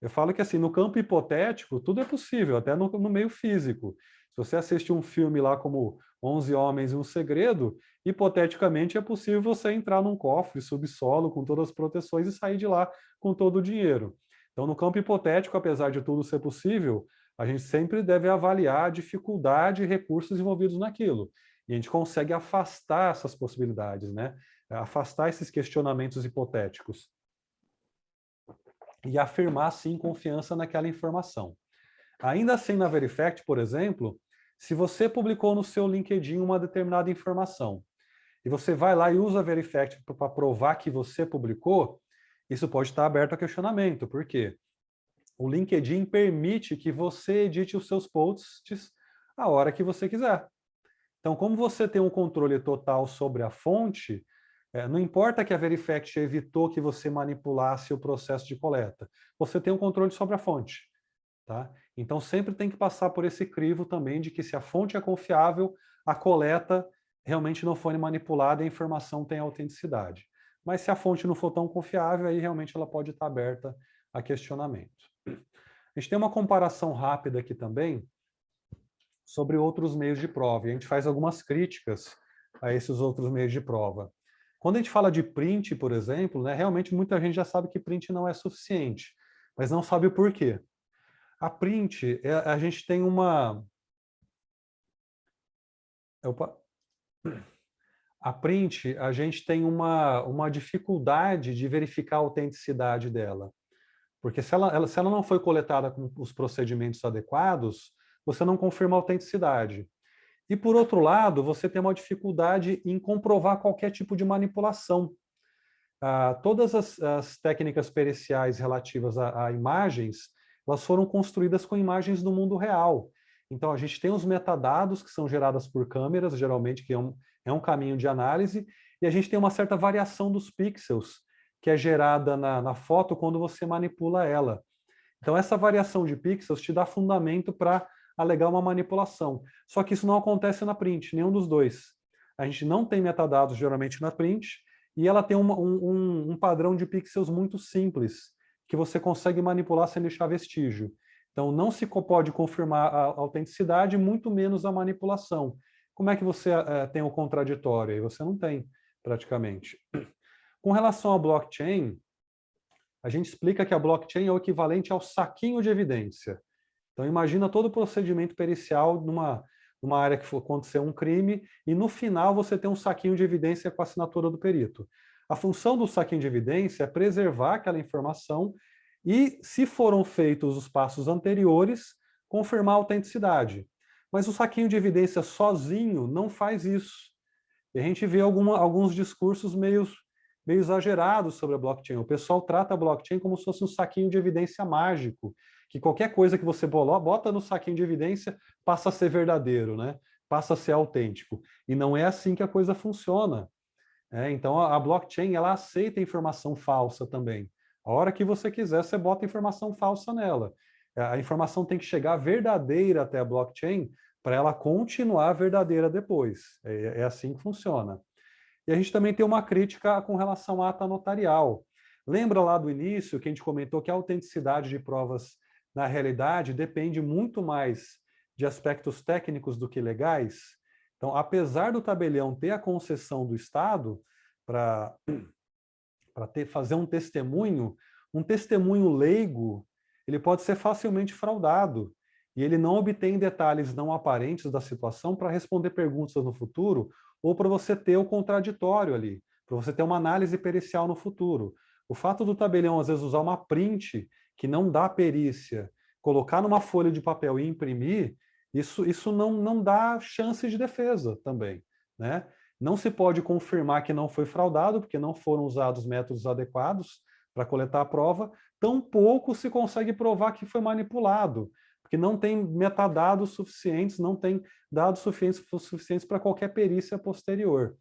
Eu falo que assim, no campo hipotético, tudo é possível, até no meio físico. Se você assistir um filme lá como 11 Homens e um Segredo, hipoteticamente é possível você entrar num cofre subsolo com todas as proteções e sair de lá com todo o dinheiro. Então, no campo hipotético, apesar de tudo ser possível, a gente sempre deve avaliar a dificuldade e recursos envolvidos naquilo. E a gente consegue afastar essas possibilidades, né? Afastar esses questionamentos hipotéticos. E afirmar, sim, confiança naquela informação. Ainda assim, na Verifact, por exemplo, se você publicou no seu LinkedIn uma determinada informação, e você vai lá e usa a Verifact para provar que você publicou, isso pode estar aberto a questionamento. Por quê? O LinkedIn permite que você edite os seus posts a hora que você quiser. Então, como você tem um controle total sobre a fonte, não importa que a Verifact evitou que você manipulasse o processo de coleta, você tem um controle sobre a fonte. Tá? Então, sempre tem que passar por esse crivo também de que se a fonte é confiável, a coleta realmente não foi manipulada e a informação tem autenticidade. Mas se a fonte não for tão confiável, aí realmente ela pode estar aberta a questionamento. A gente tem uma comparação rápida aqui também sobre outros meios de prova, e a gente faz algumas críticas a esses outros meios de prova. Quando a gente fala de print, por exemplo, né, realmente muita gente já sabe que print não é suficiente, mas não sabe o porquê. A print, a gente tem uma... Opa. A print, a gente tem uma dificuldade de verificar a autenticidade dela. Porque se ela não foi coletada com os procedimentos adequados, você não confirma a autenticidade. E, por outro lado, você tem uma dificuldade em comprovar qualquer tipo de manipulação. Todas as técnicas periciais relativas a imagens, elas foram construídas com imagens do mundo real. Então, a gente tem os metadados que são gerados por câmeras, geralmente, que é um caminho de análise, e a gente tem uma certa variação dos pixels, que é gerada na foto quando você manipula ela. Então, essa variação de pixels te dá fundamento para alegar uma manipulação. Só que isso não acontece na print, nenhum dos dois. A gente não tem metadados, geralmente, na print, e ela tem um padrão de pixels muito simples, que você consegue manipular sem deixar vestígio. Então, não se pode confirmar a autenticidade, muito menos a manipulação. Como é que você tem o contraditório? Aí você não tem, praticamente. Com relação à blockchain, a gente explica que a blockchain é o equivalente ao saquinho de evidência. Então, imagina todo o procedimento pericial numa área que aconteceu um crime e, no final, você tem um saquinho de evidência com a assinatura do perito. A função do saquinho de evidência é preservar aquela informação e, se foram feitos os passos anteriores, confirmar a autenticidade. Mas o saquinho de evidência sozinho não faz isso. E a gente vê alguns discursos meio exagerados sobre a blockchain. O pessoal trata a blockchain como se fosse um saquinho de evidência mágico, que qualquer coisa que você bota no saquinho de evidência passa a ser verdadeiro, né? Passa a ser autêntico. E não é assim que a coisa funciona. Então, a blockchain ela aceita informação falsa também. A hora que você quiser, você bota informação falsa nela. A informação tem que chegar verdadeira até a blockchain para ela continuar verdadeira depois. É assim que funciona. E a gente também tem uma crítica com relação à ata notarial. Lembra lá do início que a gente comentou que a autenticidade de provas, na realidade, depende muito mais de aspectos técnicos do que legais? Então, apesar do tabelião ter a concessão do Estado para fazer um testemunho leigo, ele pode ser facilmente fraudado. E ele não obtém detalhes não aparentes da situação para responder perguntas no futuro ou para você ter o contraditório ali, para você ter uma análise pericial no futuro. O fato do tabelião, às vezes, usar uma print que não dá perícia, colocar numa folha de papel e imprimir, isso não dá chance de defesa também, né? Não se pode confirmar que não foi fraudado, porque não foram usados métodos adequados para coletar a prova, tampouco se consegue provar que foi manipulado, porque não tem metadados suficientes, não tem dados suficientes para qualquer perícia posterior.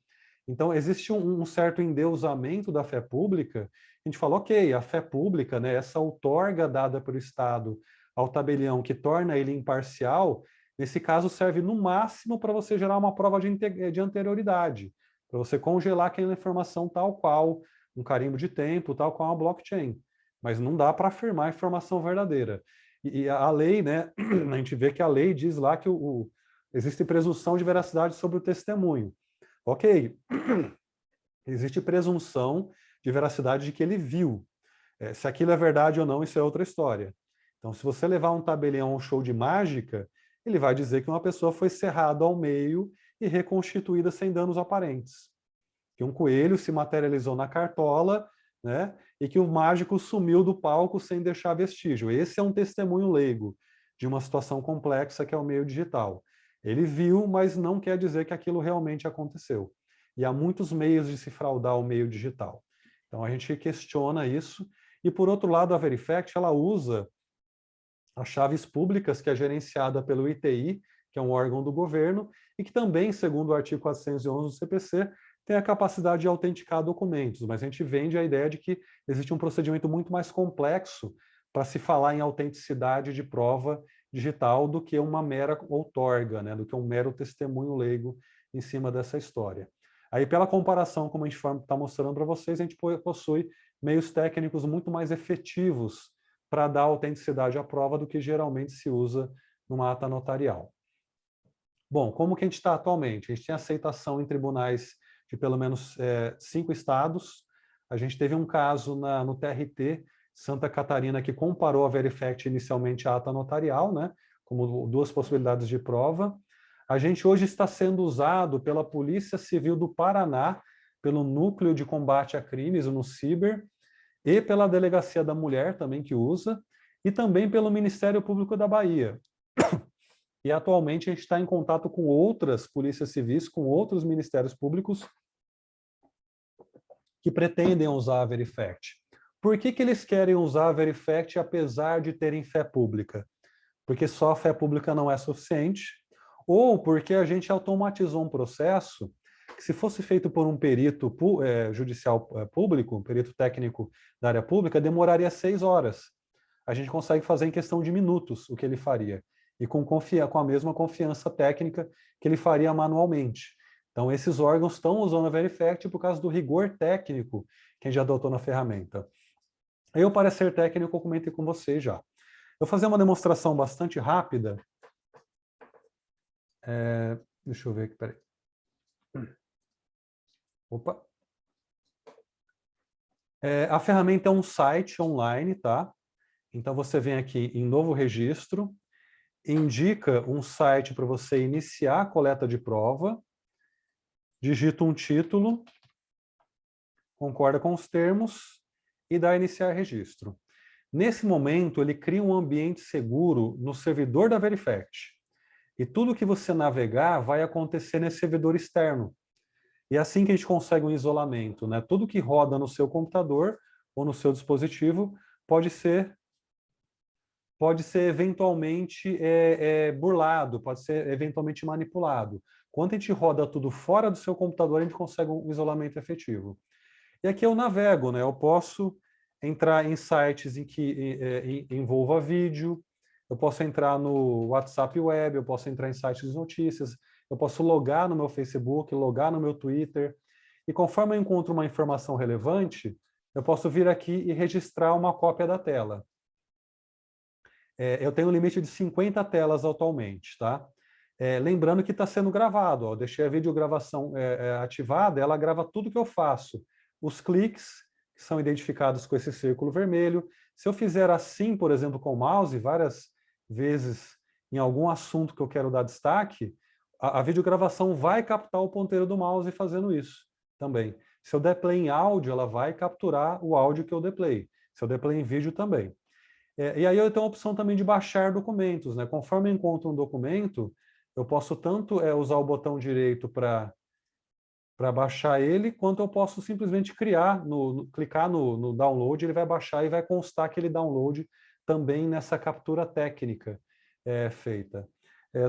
Então, existe um certo endeusamento da fé pública. A gente fala, ok, a fé pública, né, essa outorga dada pelo Estado ao tabelião, que torna ele imparcial, Nesse caso, serve no máximo para você gerar uma prova de anterioridade, para você congelar aquela informação tal qual um carimbo de tempo, tal qual uma blockchain. Mas não dá para afirmar a informação verdadeira. E a lei, né, a gente vê que a lei diz lá que existe presunção de veracidade sobre o testemunho. Ok, existe presunção de veracidade de que ele viu. Se aquilo é verdade ou não, isso é outra história. Então, se você levar um tabelião a um show de mágica, ele vai dizer que uma pessoa foi serrada ao meio e reconstituída sem danos aparentes. Que um coelho se materializou na cartola, né, e que o mágico sumiu do palco sem deixar vestígio. Esse é um testemunho leigo de uma situação complexa que é o meio digital. Ele viu, mas não quer dizer que aquilo realmente aconteceu. E há muitos meios de se fraudar o meio digital. Então a gente questiona isso. E por outro lado, a Verifact, ela usa as chaves públicas, que é gerenciada pelo ITI, que é um órgão do governo, e que também, segundo o artigo 411 do CPC, tem a capacidade de autenticar documentos, mas a gente vende a ideia de que existe um procedimento muito mais complexo para se falar em autenticidade de prova digital do que uma mera outorga, né, do que um mero testemunho leigo em cima dessa história. Aí, pela comparação, como a gente está mostrando para vocês, a gente possui meios técnicos muito mais efetivos para dar autenticidade à prova do que geralmente se usa numa ata notarial. Bom, como que a gente está atualmente? A gente tem aceitação em tribunais de pelo menos 5 estados. A gente teve um caso no TRT Santa Catarina que comparou a Verifact inicialmente à ata notarial, né, como duas possibilidades de prova. A gente hoje está sendo usado pela Polícia Civil do Paraná, pelo Núcleo de Combate a Crimes, no Ciber, e pela Delegacia da Mulher, também que usa, e também pelo Ministério Público da Bahia. E atualmente a gente está em contato com outras polícias civis, com outros ministérios públicos que pretendem usar a Verifact. Por que eles querem usar a Verifact apesar de terem fé pública? Porque só a fé pública não é suficiente, ou porque a gente automatizou um processo que, se fosse feito por um perito judicial público, um perito técnico da área pública, demoraria 6 horas. A gente consegue fazer em questão de minutos o que ele faria, e com a mesma confiança técnica que ele faria manualmente. Então, esses órgãos estão usando a Verifact por causa do rigor técnico que a gente adotou na ferramenta. Eu, para ser técnico, eu comentei com vocês já. Eu vou fazer uma demonstração bastante rápida. Deixa eu ver aqui, peraí. Opa. A ferramenta é um site online, tá? Então, você vem aqui em novo registro, indica um site para você iniciar a coleta de prova, digita um título, concorda com os termos e dá iniciar registro. Nesse momento, ele cria um ambiente seguro no servidor da Verifact. E tudo que você navegar vai acontecer nesse servidor externo. E é assim que a gente consegue um isolamento, né? Tudo que roda no seu computador ou no seu dispositivo pode ser eventualmente burlado, pode ser eventualmente manipulado. Quando a gente roda tudo fora do seu computador, a gente consegue um isolamento efetivo. E aqui eu navego, né? Eu posso entrar em sites em que envolva vídeo, eu posso entrar no WhatsApp Web, eu posso entrar em sites de notícias, eu posso logar no meu Facebook, logar no meu Twitter, e conforme eu encontro uma informação relevante, eu posso vir aqui e registrar uma cópia da tela. Eu tenho um limite de 50 telas atualmente, tá? Lembrando que está sendo gravado, ó, deixei a videogravação ativada, ela grava tudo que eu faço. Os cliques, que são identificados com esse círculo vermelho. Se eu fizer assim, por exemplo, com o mouse, várias vezes em algum assunto que eu quero dar destaque, a videogravação vai captar o ponteiro do mouse fazendo isso também. Se eu der play em áudio, ela vai capturar o áudio que eu dei play. Se eu der play em vídeo, também. E aí eu tenho a opção também de baixar documentos, né? Conforme eu encontro um documento, eu posso tanto usar o botão direito para baixar ele, quanto eu posso simplesmente clicar no download, ele vai baixar e vai constar aquele download também nessa captura técnica feita.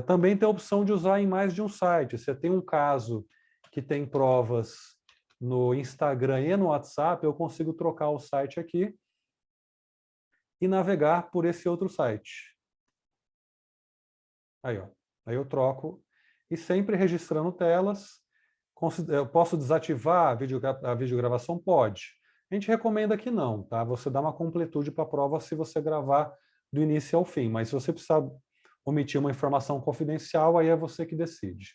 Também tem a opção de usar em mais de um site. Você tem um caso que tem provas no Instagram e no WhatsApp, eu consigo trocar o site aqui e navegar por esse outro site. Aí, ó. Aí eu troco, e sempre registrando telas. Eu posso desativar a videogravação? Pode. A gente recomenda que não, tá? Você dá uma completude para a prova se você gravar do início ao fim, mas se você precisar omitir uma informação confidencial, aí é você que decide.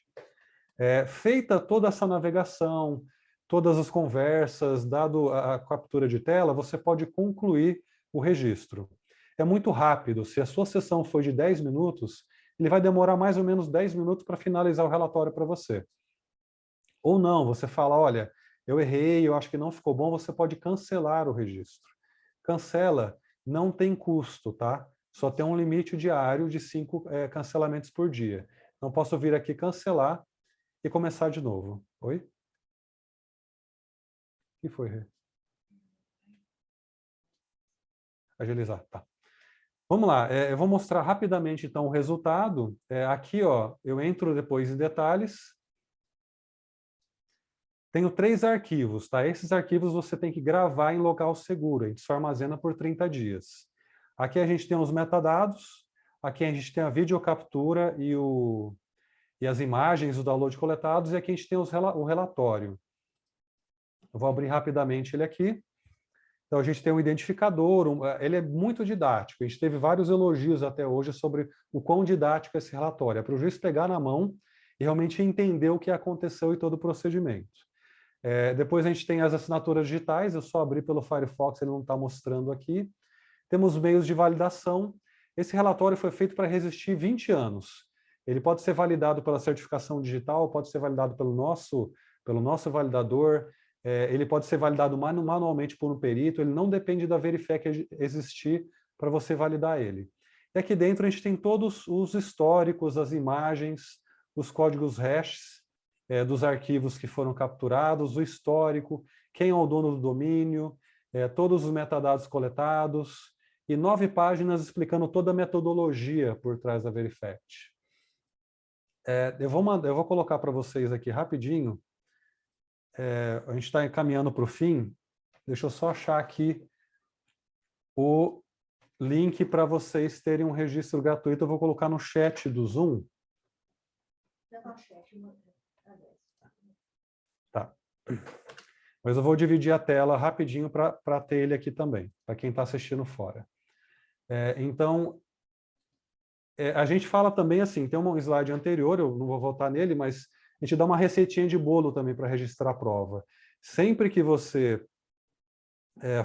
Feita toda essa navegação, todas as conversas, dado a captura de tela, você pode concluir o registro. É muito rápido. Se a sua sessão for de 10 minutos, ele vai demorar mais ou menos 10 minutos para finalizar o relatório para você. Ou não, você fala, olha, eu errei, eu acho que não ficou bom, você pode cancelar o registro. Cancela, não tem custo, tá? Só tem um limite diário de 5 cancelamentos por dia. Não posso vir aqui cancelar e começar de novo. Oi? O que foi, Rê? Agilizar, tá. Vamos lá, eu vou mostrar rapidamente então o resultado. Aqui, ó, eu entro depois em detalhes. Tenho 3 arquivos, tá? Esses arquivos você tem que gravar em local seguro, a gente só armazena por 30 dias. Aqui a gente tem os metadados, aqui a gente tem a videocaptura e as imagens, o download coletados, e aqui a gente tem o relatório. Eu vou abrir rapidamente ele aqui. Então, a gente tem um identificador, ele é muito didático. A gente teve vários elogios até hoje sobre o quão didático é esse relatório. É para o juiz pegar na mão e realmente entender o que aconteceu e todo o procedimento. Depois a gente tem as assinaturas digitais, eu só abri pelo Firefox, ele não está mostrando aqui. Temos meios de validação. Esse relatório foi feito para resistir 20 anos. Ele pode ser validado pela certificação digital, pode ser validado pelo nosso validador, ele pode ser validado manualmente por um perito, ele não depende da Verifec existir para você validar ele. E aqui dentro a gente tem todos os históricos, as imagens, os códigos hashes dos arquivos que foram capturados, o histórico, quem é o dono do domínio, todos os metadados coletados, e 9 páginas explicando toda a metodologia por trás da Verifec. Eu vou colocar para vocês aqui rapidinho. A gente está encaminhando para o fim. Deixa eu só achar aqui o link para vocês terem um registro gratuito. Eu vou colocar no chat do Zoom. Tá. Mas eu vou dividir a tela rapidinho para ter ele aqui também, para quem está assistindo fora. Então, a gente fala também assim, tem um slide anterior, eu não vou voltar nele, mas a gente dá uma receitinha de bolo também para registrar a prova. Sempre que você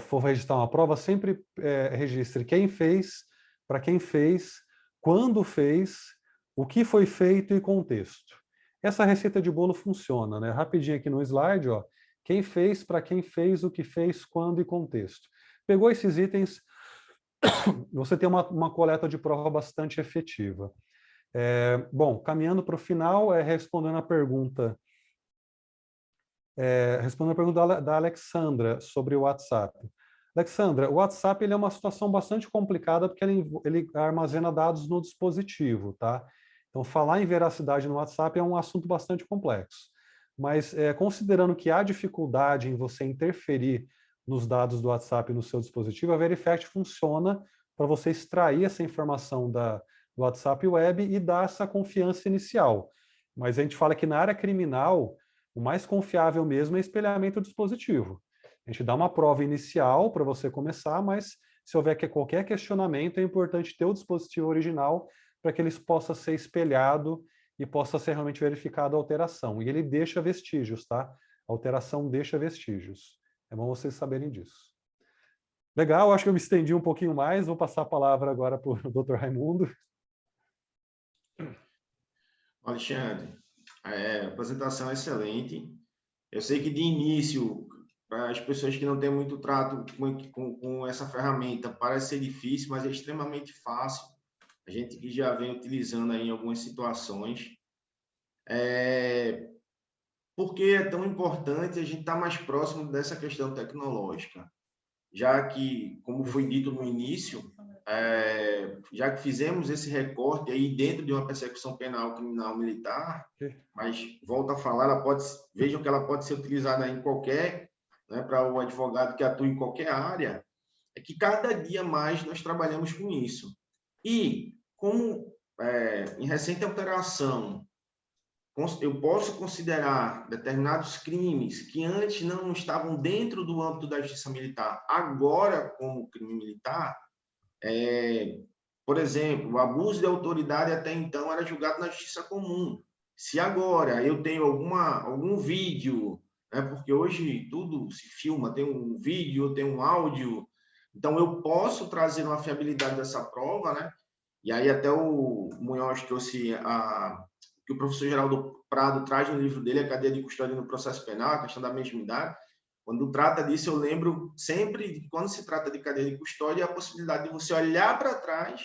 for registrar uma prova, sempre registre quem fez, para quem fez, quando fez, o que foi feito e contexto. Essa receita de bolo funciona, né? Rapidinho aqui no slide, ó. Quem fez, para quem fez, o que fez, quando e contexto. Pegou esses itens, você tem uma coleta de prova bastante efetiva. Bom, caminhando para o final, respondendo a pergunta da Alexandra sobre o WhatsApp. Alexandra, o WhatsApp ele é uma situação bastante complicada porque ele armazena dados no dispositivo, tá? Então, falar em veracidade no WhatsApp é um assunto bastante complexo. Mas, considerando que há dificuldade em você interferir nos dados do WhatsApp no seu dispositivo, a Verifect funciona para você extrair essa informação do WhatsApp Web e dar essa confiança inicial. Mas a gente fala que na área criminal, o mais confiável mesmo é espelhamento do dispositivo. A gente dá uma prova inicial para você começar, mas se houver qualquer questionamento, é importante ter o dispositivo original para que ele possa ser espelhado e possa ser realmente verificada a alteração. E ele deixa vestígios, tá? A alteração deixa vestígios. É bom vocês saberem disso. Legal, acho que eu me estendi um pouquinho mais. Vou passar a palavra agora para o Dr. Raimundo. Alexandre, a apresentação é excelente. Eu sei que de início, para as pessoas que não têm muito trato com essa ferramenta, parece ser difícil, mas é extremamente fácil. A gente que já vem utilizando aí em algumas situações. Por que é tão importante a gente estar mais próximo dessa questão tecnológica? Já que, como foi dito no início, já que fizemos esse recorte aí dentro de uma persecução penal criminal militar, mas volto a falar, vejam que ela pode ser utilizada em qualquer, né, para o advogado que atua em qualquer área, é que cada dia mais nós trabalhamos com isso. E como em recente alteração, eu posso considerar determinados crimes que antes não estavam dentro do âmbito da justiça militar, agora como crime militar, por exemplo, o abuso de autoridade até então era julgado na justiça comum. Se agora eu tenho algum vídeo, né, porque hoje tudo se filma, tem um vídeo, tem um áudio, então eu posso trazer uma fiabilidade dessa prova, né? E aí até o Munhoz trouxe que o professor Geraldo Prado traz no livro dele, a cadeia de custódia no processo penal, a questão da mesmidade. Quando trata disso, eu lembro sempre, quando se trata de cadeia de custódia, a possibilidade de você olhar para trás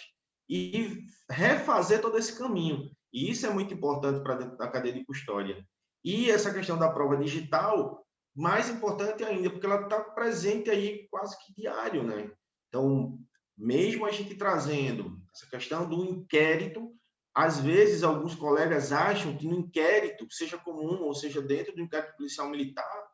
e refazer todo esse caminho. E isso é muito importante para dentro da cadeia de custódia. E essa questão da prova digital, mais importante ainda, porque ela está presente aí quase que diário, né? Então, mesmo a gente trazendo essa questão do inquérito, às vezes alguns colegas acham que no inquérito, seja comum ou seja dentro do inquérito policial militar,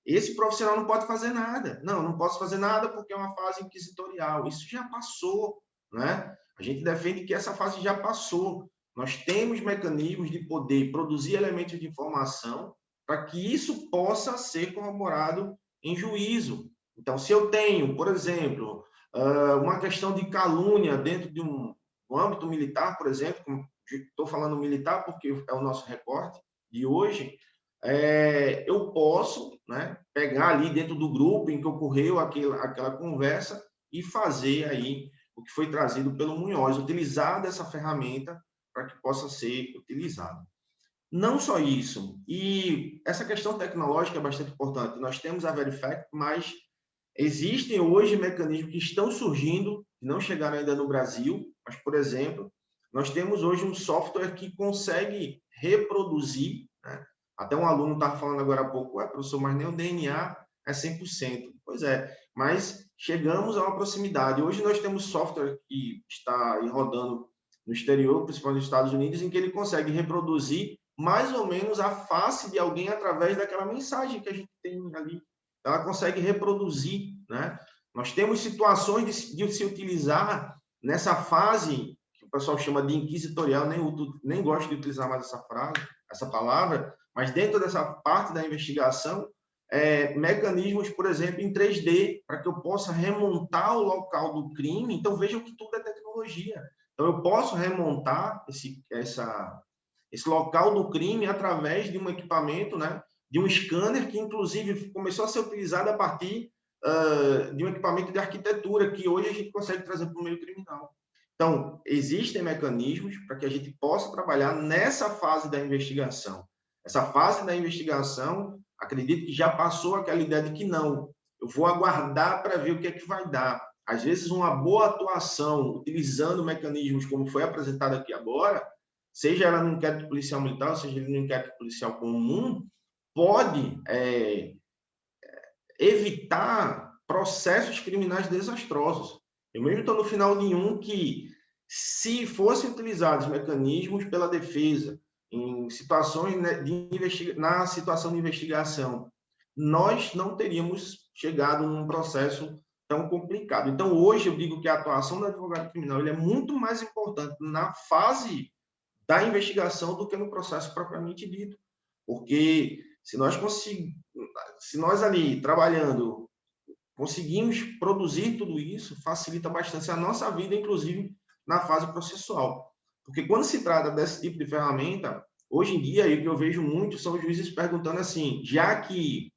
esse profissional não pode fazer nada. Não posso fazer nada porque é uma fase inquisitorial. Isso já passou, né? A gente defende que essa fase já passou. Nós temos mecanismos de poder produzir elementos de informação para que isso possa ser corroborado em juízo. Então, se eu tenho, por exemplo, uma questão de calúnia dentro de um âmbito militar, por exemplo, estou falando militar porque é o nosso recorte de hoje, eu posso, né, pegar ali dentro do grupo em que ocorreu aquela conversa e fazer aí o que foi trazido pelo Munhoz, utilizar dessa ferramenta para que possa ser utilizado. Não só isso, e essa questão tecnológica é bastante importante. Nós temos a Verifact, mas existem hoje mecanismos que estão surgindo, que não chegaram ainda no Brasil, mas, por exemplo, nós temos hoje um software que consegue reproduzir, né? Até um aluno estava falando agora há pouco, professor, mas nem o DNA é 100%. Pois é, mas chegamos a uma proximidade. Hoje nós temos software que está rodando no exterior, principalmente nos Estados Unidos, em que ele consegue reproduzir mais ou menos a face de alguém através daquela mensagem que a gente tem ali. Ela consegue reproduzir, né? Nós temos situações de se utilizar nessa fase que o pessoal chama de inquisitorial, nem gosto de utilizar mais essa palavra, mas dentro dessa parte da investigação, mecanismos, por exemplo, em 3D, para que eu possa remontar o local do crime. Então, vejam que tudo é tecnologia. Então, eu posso remontar esse local do crime através de um equipamento, né? De um scanner que, inclusive, começou a ser utilizado a partir de um equipamento de arquitetura, que hoje a gente consegue trazer para o meio criminal. Então, existem mecanismos para que a gente possa trabalhar nessa fase da investigação. Essa fase da investigação, acredito que já passou aquela ideia de que não, eu vou aguardar para ver o que é que vai dar. Às vezes, uma boa atuação, utilizando mecanismos como foi apresentado aqui agora, seja ela no inquérito policial militar, seja no inquérito policial comum, pode evitar processos criminais desastrosos. Eu mesmo estou no final de um que, se fossem utilizados mecanismos pela defesa em situações na situação de investigação, nós não teríamos chegado num processo tão complicado. Então, hoje, eu digo que a atuação do advogado criminal ele é muito mais importante na fase da investigação do que no processo propriamente dito. Porque se nós ali trabalhando conseguimos produzir tudo isso, facilita bastante a nossa vida, inclusive na fase processual. Porque quando se trata desse tipo de ferramenta, hoje em dia, o que eu vejo muito são os juízes perguntando assim, já que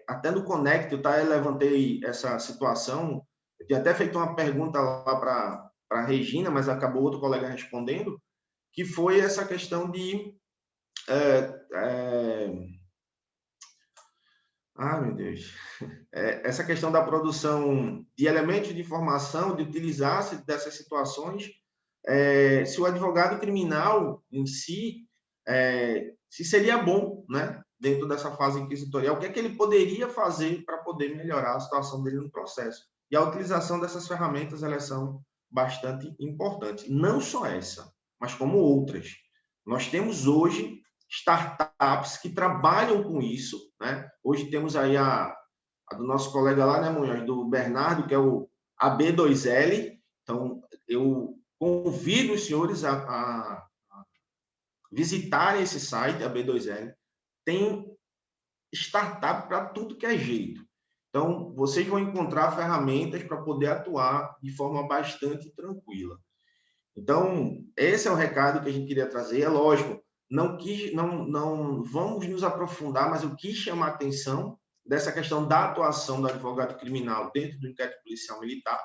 até no Connect eu levantei essa situação, eu tinha até feito uma pergunta lá para a Regina, mas acabou outro colega respondendo, que foi essa questão de meu Deus. Essa questão da produção de elementos de informação, de utilizar-se dessas situações, se o advogado criminal em si, se seria bom, né, dentro dessa fase inquisitorial, o que é que ele poderia fazer para poder melhorar a situação dele no processo. E a utilização dessas ferramentas, elas são bastante importantes. Não só essa, mas como outras. Nós temos hoje startups que trabalham com isso, né? Hoje temos aí a do nosso colega lá, né, Munhoz, do Bernardo, que é o AB2L. Então, eu convido os senhores a visitarem esse site, a B2L. Tem startup para tudo que é jeito. Então, vocês vão encontrar ferramentas para poder atuar de forma bastante tranquila. Então, esse é o recado que a gente queria trazer. É lógico, não vamos nos aprofundar, mas eu quis chamar a atenção dessa questão da atuação do advogado criminal dentro do inquérito policial militar.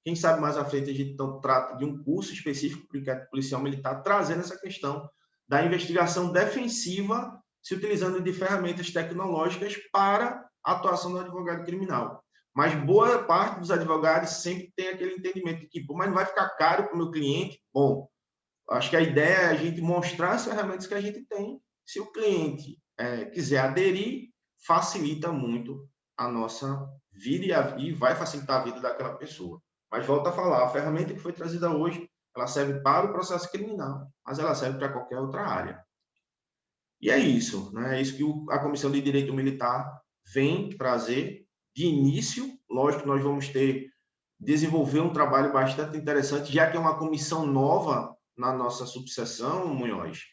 Quem sabe mais à frente a gente então trata de um curso específico para o inquérito policial militar, trazendo essa questão da investigação defensiva, se utilizando de ferramentas tecnológicas para a atuação do advogado criminal. Mas boa parte dos advogados sempre tem aquele entendimento de que, mas não vai ficar caro para o meu cliente? Bom, acho que a ideia é a gente mostrar as ferramentas que a gente tem. Se o cliente quiser aderir, facilita muito a nossa vida e vai facilitar a vida daquela pessoa. Mas volto a falar, a ferramenta que foi trazida hoje, ela serve para o processo criminal, mas ela serve para qualquer outra área. E é isso, né? É isso que a Comissão de Direito Militar vem trazer de início. Lógico que nós vamos desenvolver um trabalho bastante interessante, já que é uma comissão nova na nossa subseção, Munhoz.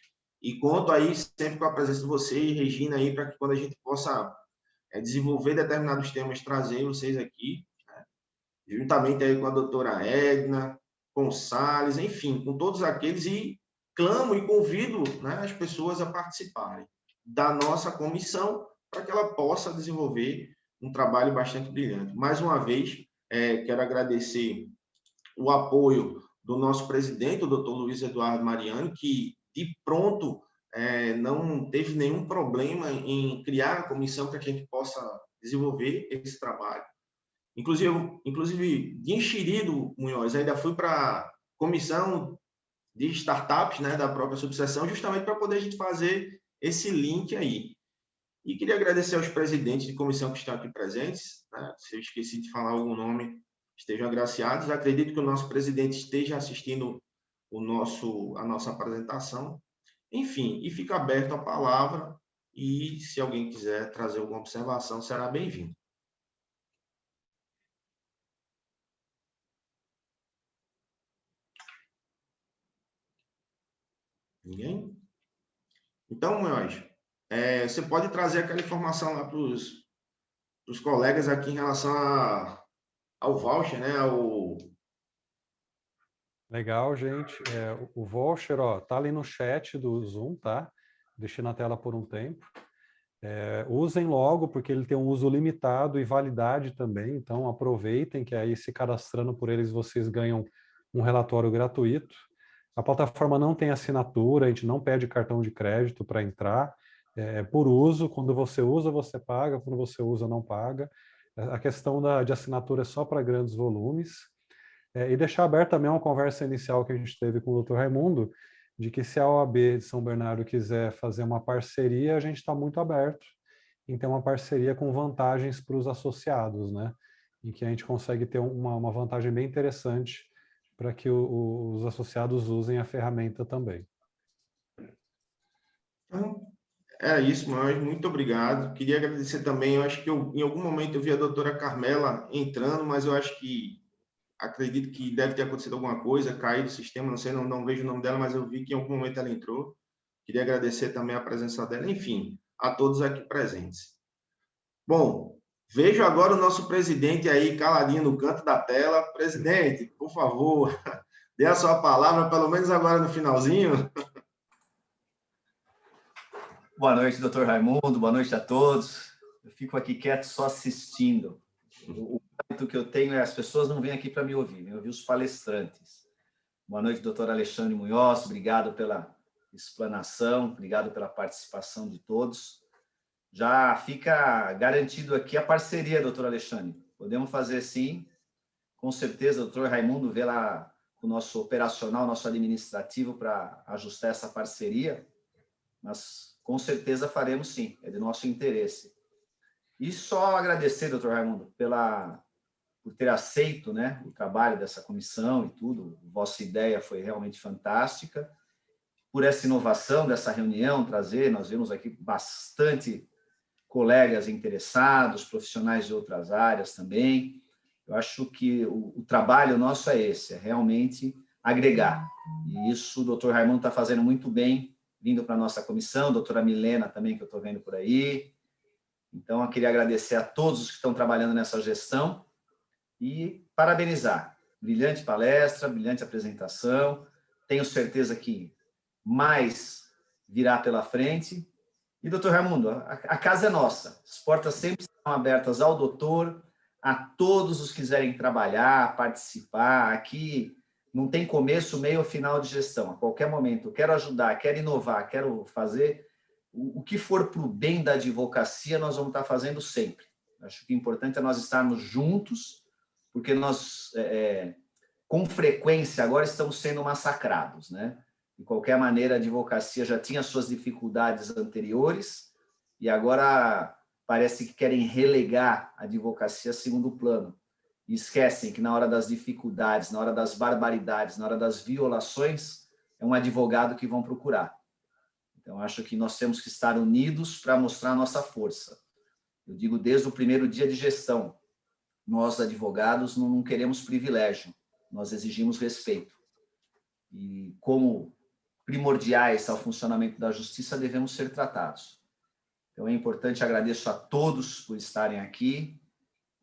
E conto aí sempre com a presença de você e Regina aí, para que quando a gente possa desenvolver determinados temas, trazer vocês aqui, né? Juntamente aí com a doutora Edna, com o Salles, enfim, com todos aqueles, e clamo e convido, né, as pessoas a participarem da nossa comissão para que ela possa desenvolver um trabalho bastante brilhante. Mais uma vez, quero agradecer o apoio do nosso presidente, o doutor Luiz Eduardo Mariani, que de pronto não teve nenhum problema em criar a comissão para que a gente possa desenvolver esse trabalho. Inclusive de enxerido, Munhoz, ainda fui para a comissão de startups, né, da própria subseção, justamente para poder a gente fazer esse link aí. E queria agradecer aos presidentes de comissão que estão aqui presentes, né? Se eu esqueci de falar algum nome, estejam agraciados. Acredito que o nosso presidente esteja assistindo a nossa apresentação. Enfim, e fica aberto a palavra, e se alguém quiser trazer alguma observação, será bem-vindo. Ninguém? Então, Munhoz, você pode trazer aquela informação lá para os colegas aqui em relação ao voucher, né? Legal, gente. O voucher, ó, tá ali no chat do Zoom, tá? Deixei na tela por um tempo. Usem logo, porque ele tem um uso limitado e validade também, então aproveitem que aí se cadastrando por eles vocês ganham um relatório gratuito. A plataforma não tem assinatura, a gente não pede cartão de crédito para entrar, por uso, quando você usa você paga, quando você usa não paga. A questão de assinatura é só para grandes volumes. E deixar aberto também uma conversa inicial que a gente teve com o Dr. Raimundo, de que se a OAB de São Bernardo quiser fazer uma parceria, a gente está muito aberto em ter uma parceria com vantagens para os associados, né? Em que a gente consegue ter uma vantagem bem interessante para que os associados usem a ferramenta também. Então, é isso, mas muito obrigado. Queria agradecer também, eu acho que em algum momento eu vi a doutora Carmela entrando, mas eu acho que acredito que deve ter acontecido alguma coisa, caído do sistema, não sei, não vejo o nome dela, mas eu vi que em algum momento ela entrou. Queria agradecer também a presença dela, enfim, a todos aqui presentes. Bom, vejo agora o nosso presidente aí caladinho no canto da tela. Presidente, por favor, dê a sua palavra, pelo menos agora no finalzinho. Boa noite, doutor Raimundo, boa noite a todos. Eu fico aqui quieto só assistindo. O hábito que eu tenho é as pessoas não vêm aqui para me ouvir, vêm ouvir os palestrantes. Boa noite, doutor Alexandre Munhoz, obrigado pela explanação, obrigado pela participação de todos. Já fica garantido aqui a parceria, doutor Alexandre. Podemos fazer sim, com certeza, o doutor Raimundo vê lá o nosso operacional, nosso administrativo para ajustar essa parceria, mas com certeza faremos sim, é de nosso interesse. E só agradecer, doutor Raimundo, por ter aceito, né, o trabalho dessa comissão e tudo. Vossa ideia foi realmente fantástica. Por essa inovação dessa reunião, nós vemos aqui bastante colegas interessados, profissionais de outras áreas também. Eu acho que o trabalho nosso é esse, é realmente agregar. E isso o doutor Raimundo está fazendo muito bem, vindo para a nossa comissão, a doutora Milena também, que eu estou vendo por aí. Então, eu queria agradecer a todos os que estão trabalhando nessa gestão e parabenizar. Brilhante palestra, brilhante apresentação. Tenho certeza que mais virá pela frente. E, doutor Raimundo, a casa é nossa. As portas sempre estão abertas ao doutor, a todos os que quiserem trabalhar, participar. Aqui não tem começo, meio ou final de gestão. A qualquer momento, eu quero ajudar, quero inovar, quero fazer o que for para o bem da advocacia, nós vamos estar fazendo sempre. Acho que o importante é nós estarmos juntos, porque nós, com frequência, agora estamos sendo massacrados, né? De qualquer maneira, a advocacia já tinha suas dificuldades anteriores e agora parece que querem relegar a advocacia a segundo plano. E esquecem que na hora das dificuldades, na hora das barbaridades, na hora das violações, é um advogado que vão procurar. Então, acho que nós temos que estar unidos para mostrar a nossa força. Eu digo desde o primeiro dia de gestão, nós, advogados, não queremos privilégio, nós exigimos respeito. E como primordiais ao funcionamento da justiça, devemos ser tratados. Então, é importante, agradeço a todos por estarem aqui.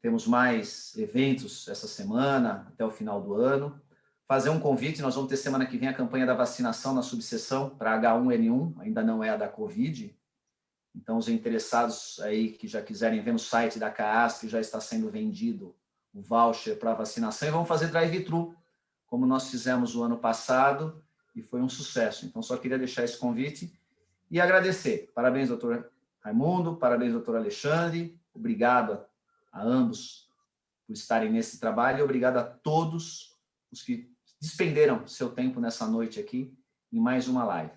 Temos mais eventos essa semana, até o final do ano. Fazer um convite, nós vamos ter semana que vem a campanha da vacinação na subseção para H1N1, ainda não é a da Covid. Então, os interessados aí que já quiserem ver no site da CAASP, já está sendo vendido o voucher para vacinação. E vamos fazer drive-thru, como nós fizemos o ano passado, e foi um sucesso. Então, só queria deixar esse convite e agradecer. Parabéns, doutor Raimundo, parabéns, doutor Alexandre. Obrigado a ambos por estarem nesse trabalho e obrigado a todos os que despenderam seu tempo nessa noite aqui em mais uma live.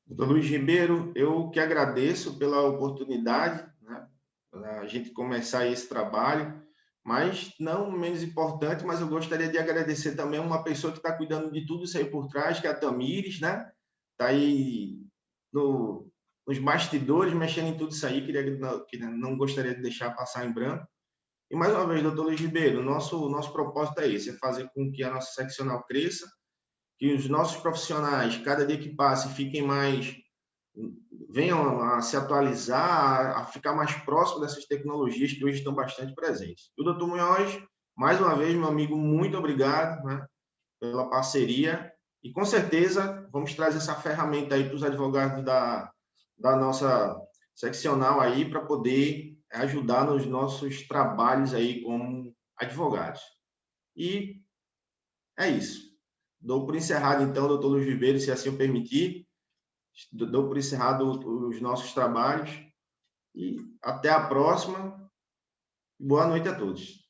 Doutor Luiz Ribeiro, eu que agradeço pela oportunidade, né, a gente começar esse trabalho, mas não menos importante, mas eu gostaria de agradecer também uma pessoa que está cuidando de tudo isso aí por trás, que é a Tamires, né? Está aí nos bastidores, mexendo em tudo isso aí, que não gostaria de deixar passar em branco. E, mais uma vez, doutor Luiz Ribeiro, nosso propósito é esse, é fazer com que a nossa seccional cresça, que os nossos profissionais, cada dia que passe, venham a se atualizar, a ficar mais próximo dessas tecnologias que hoje estão bastante presentes. E o doutor Munhoz, mais uma vez, meu amigo, muito obrigado, né, pela parceria, e com certeza vamos trazer essa ferramenta aí para os advogados da nossa seccional aí, para poder ajudar nos nossos trabalhos aí como advogados. E é isso. Dou por encerrado, então, doutor Luiz Ribeiro, se assim o permitir. Dou por encerrado os nossos trabalhos. E até a próxima. Boa noite a todos.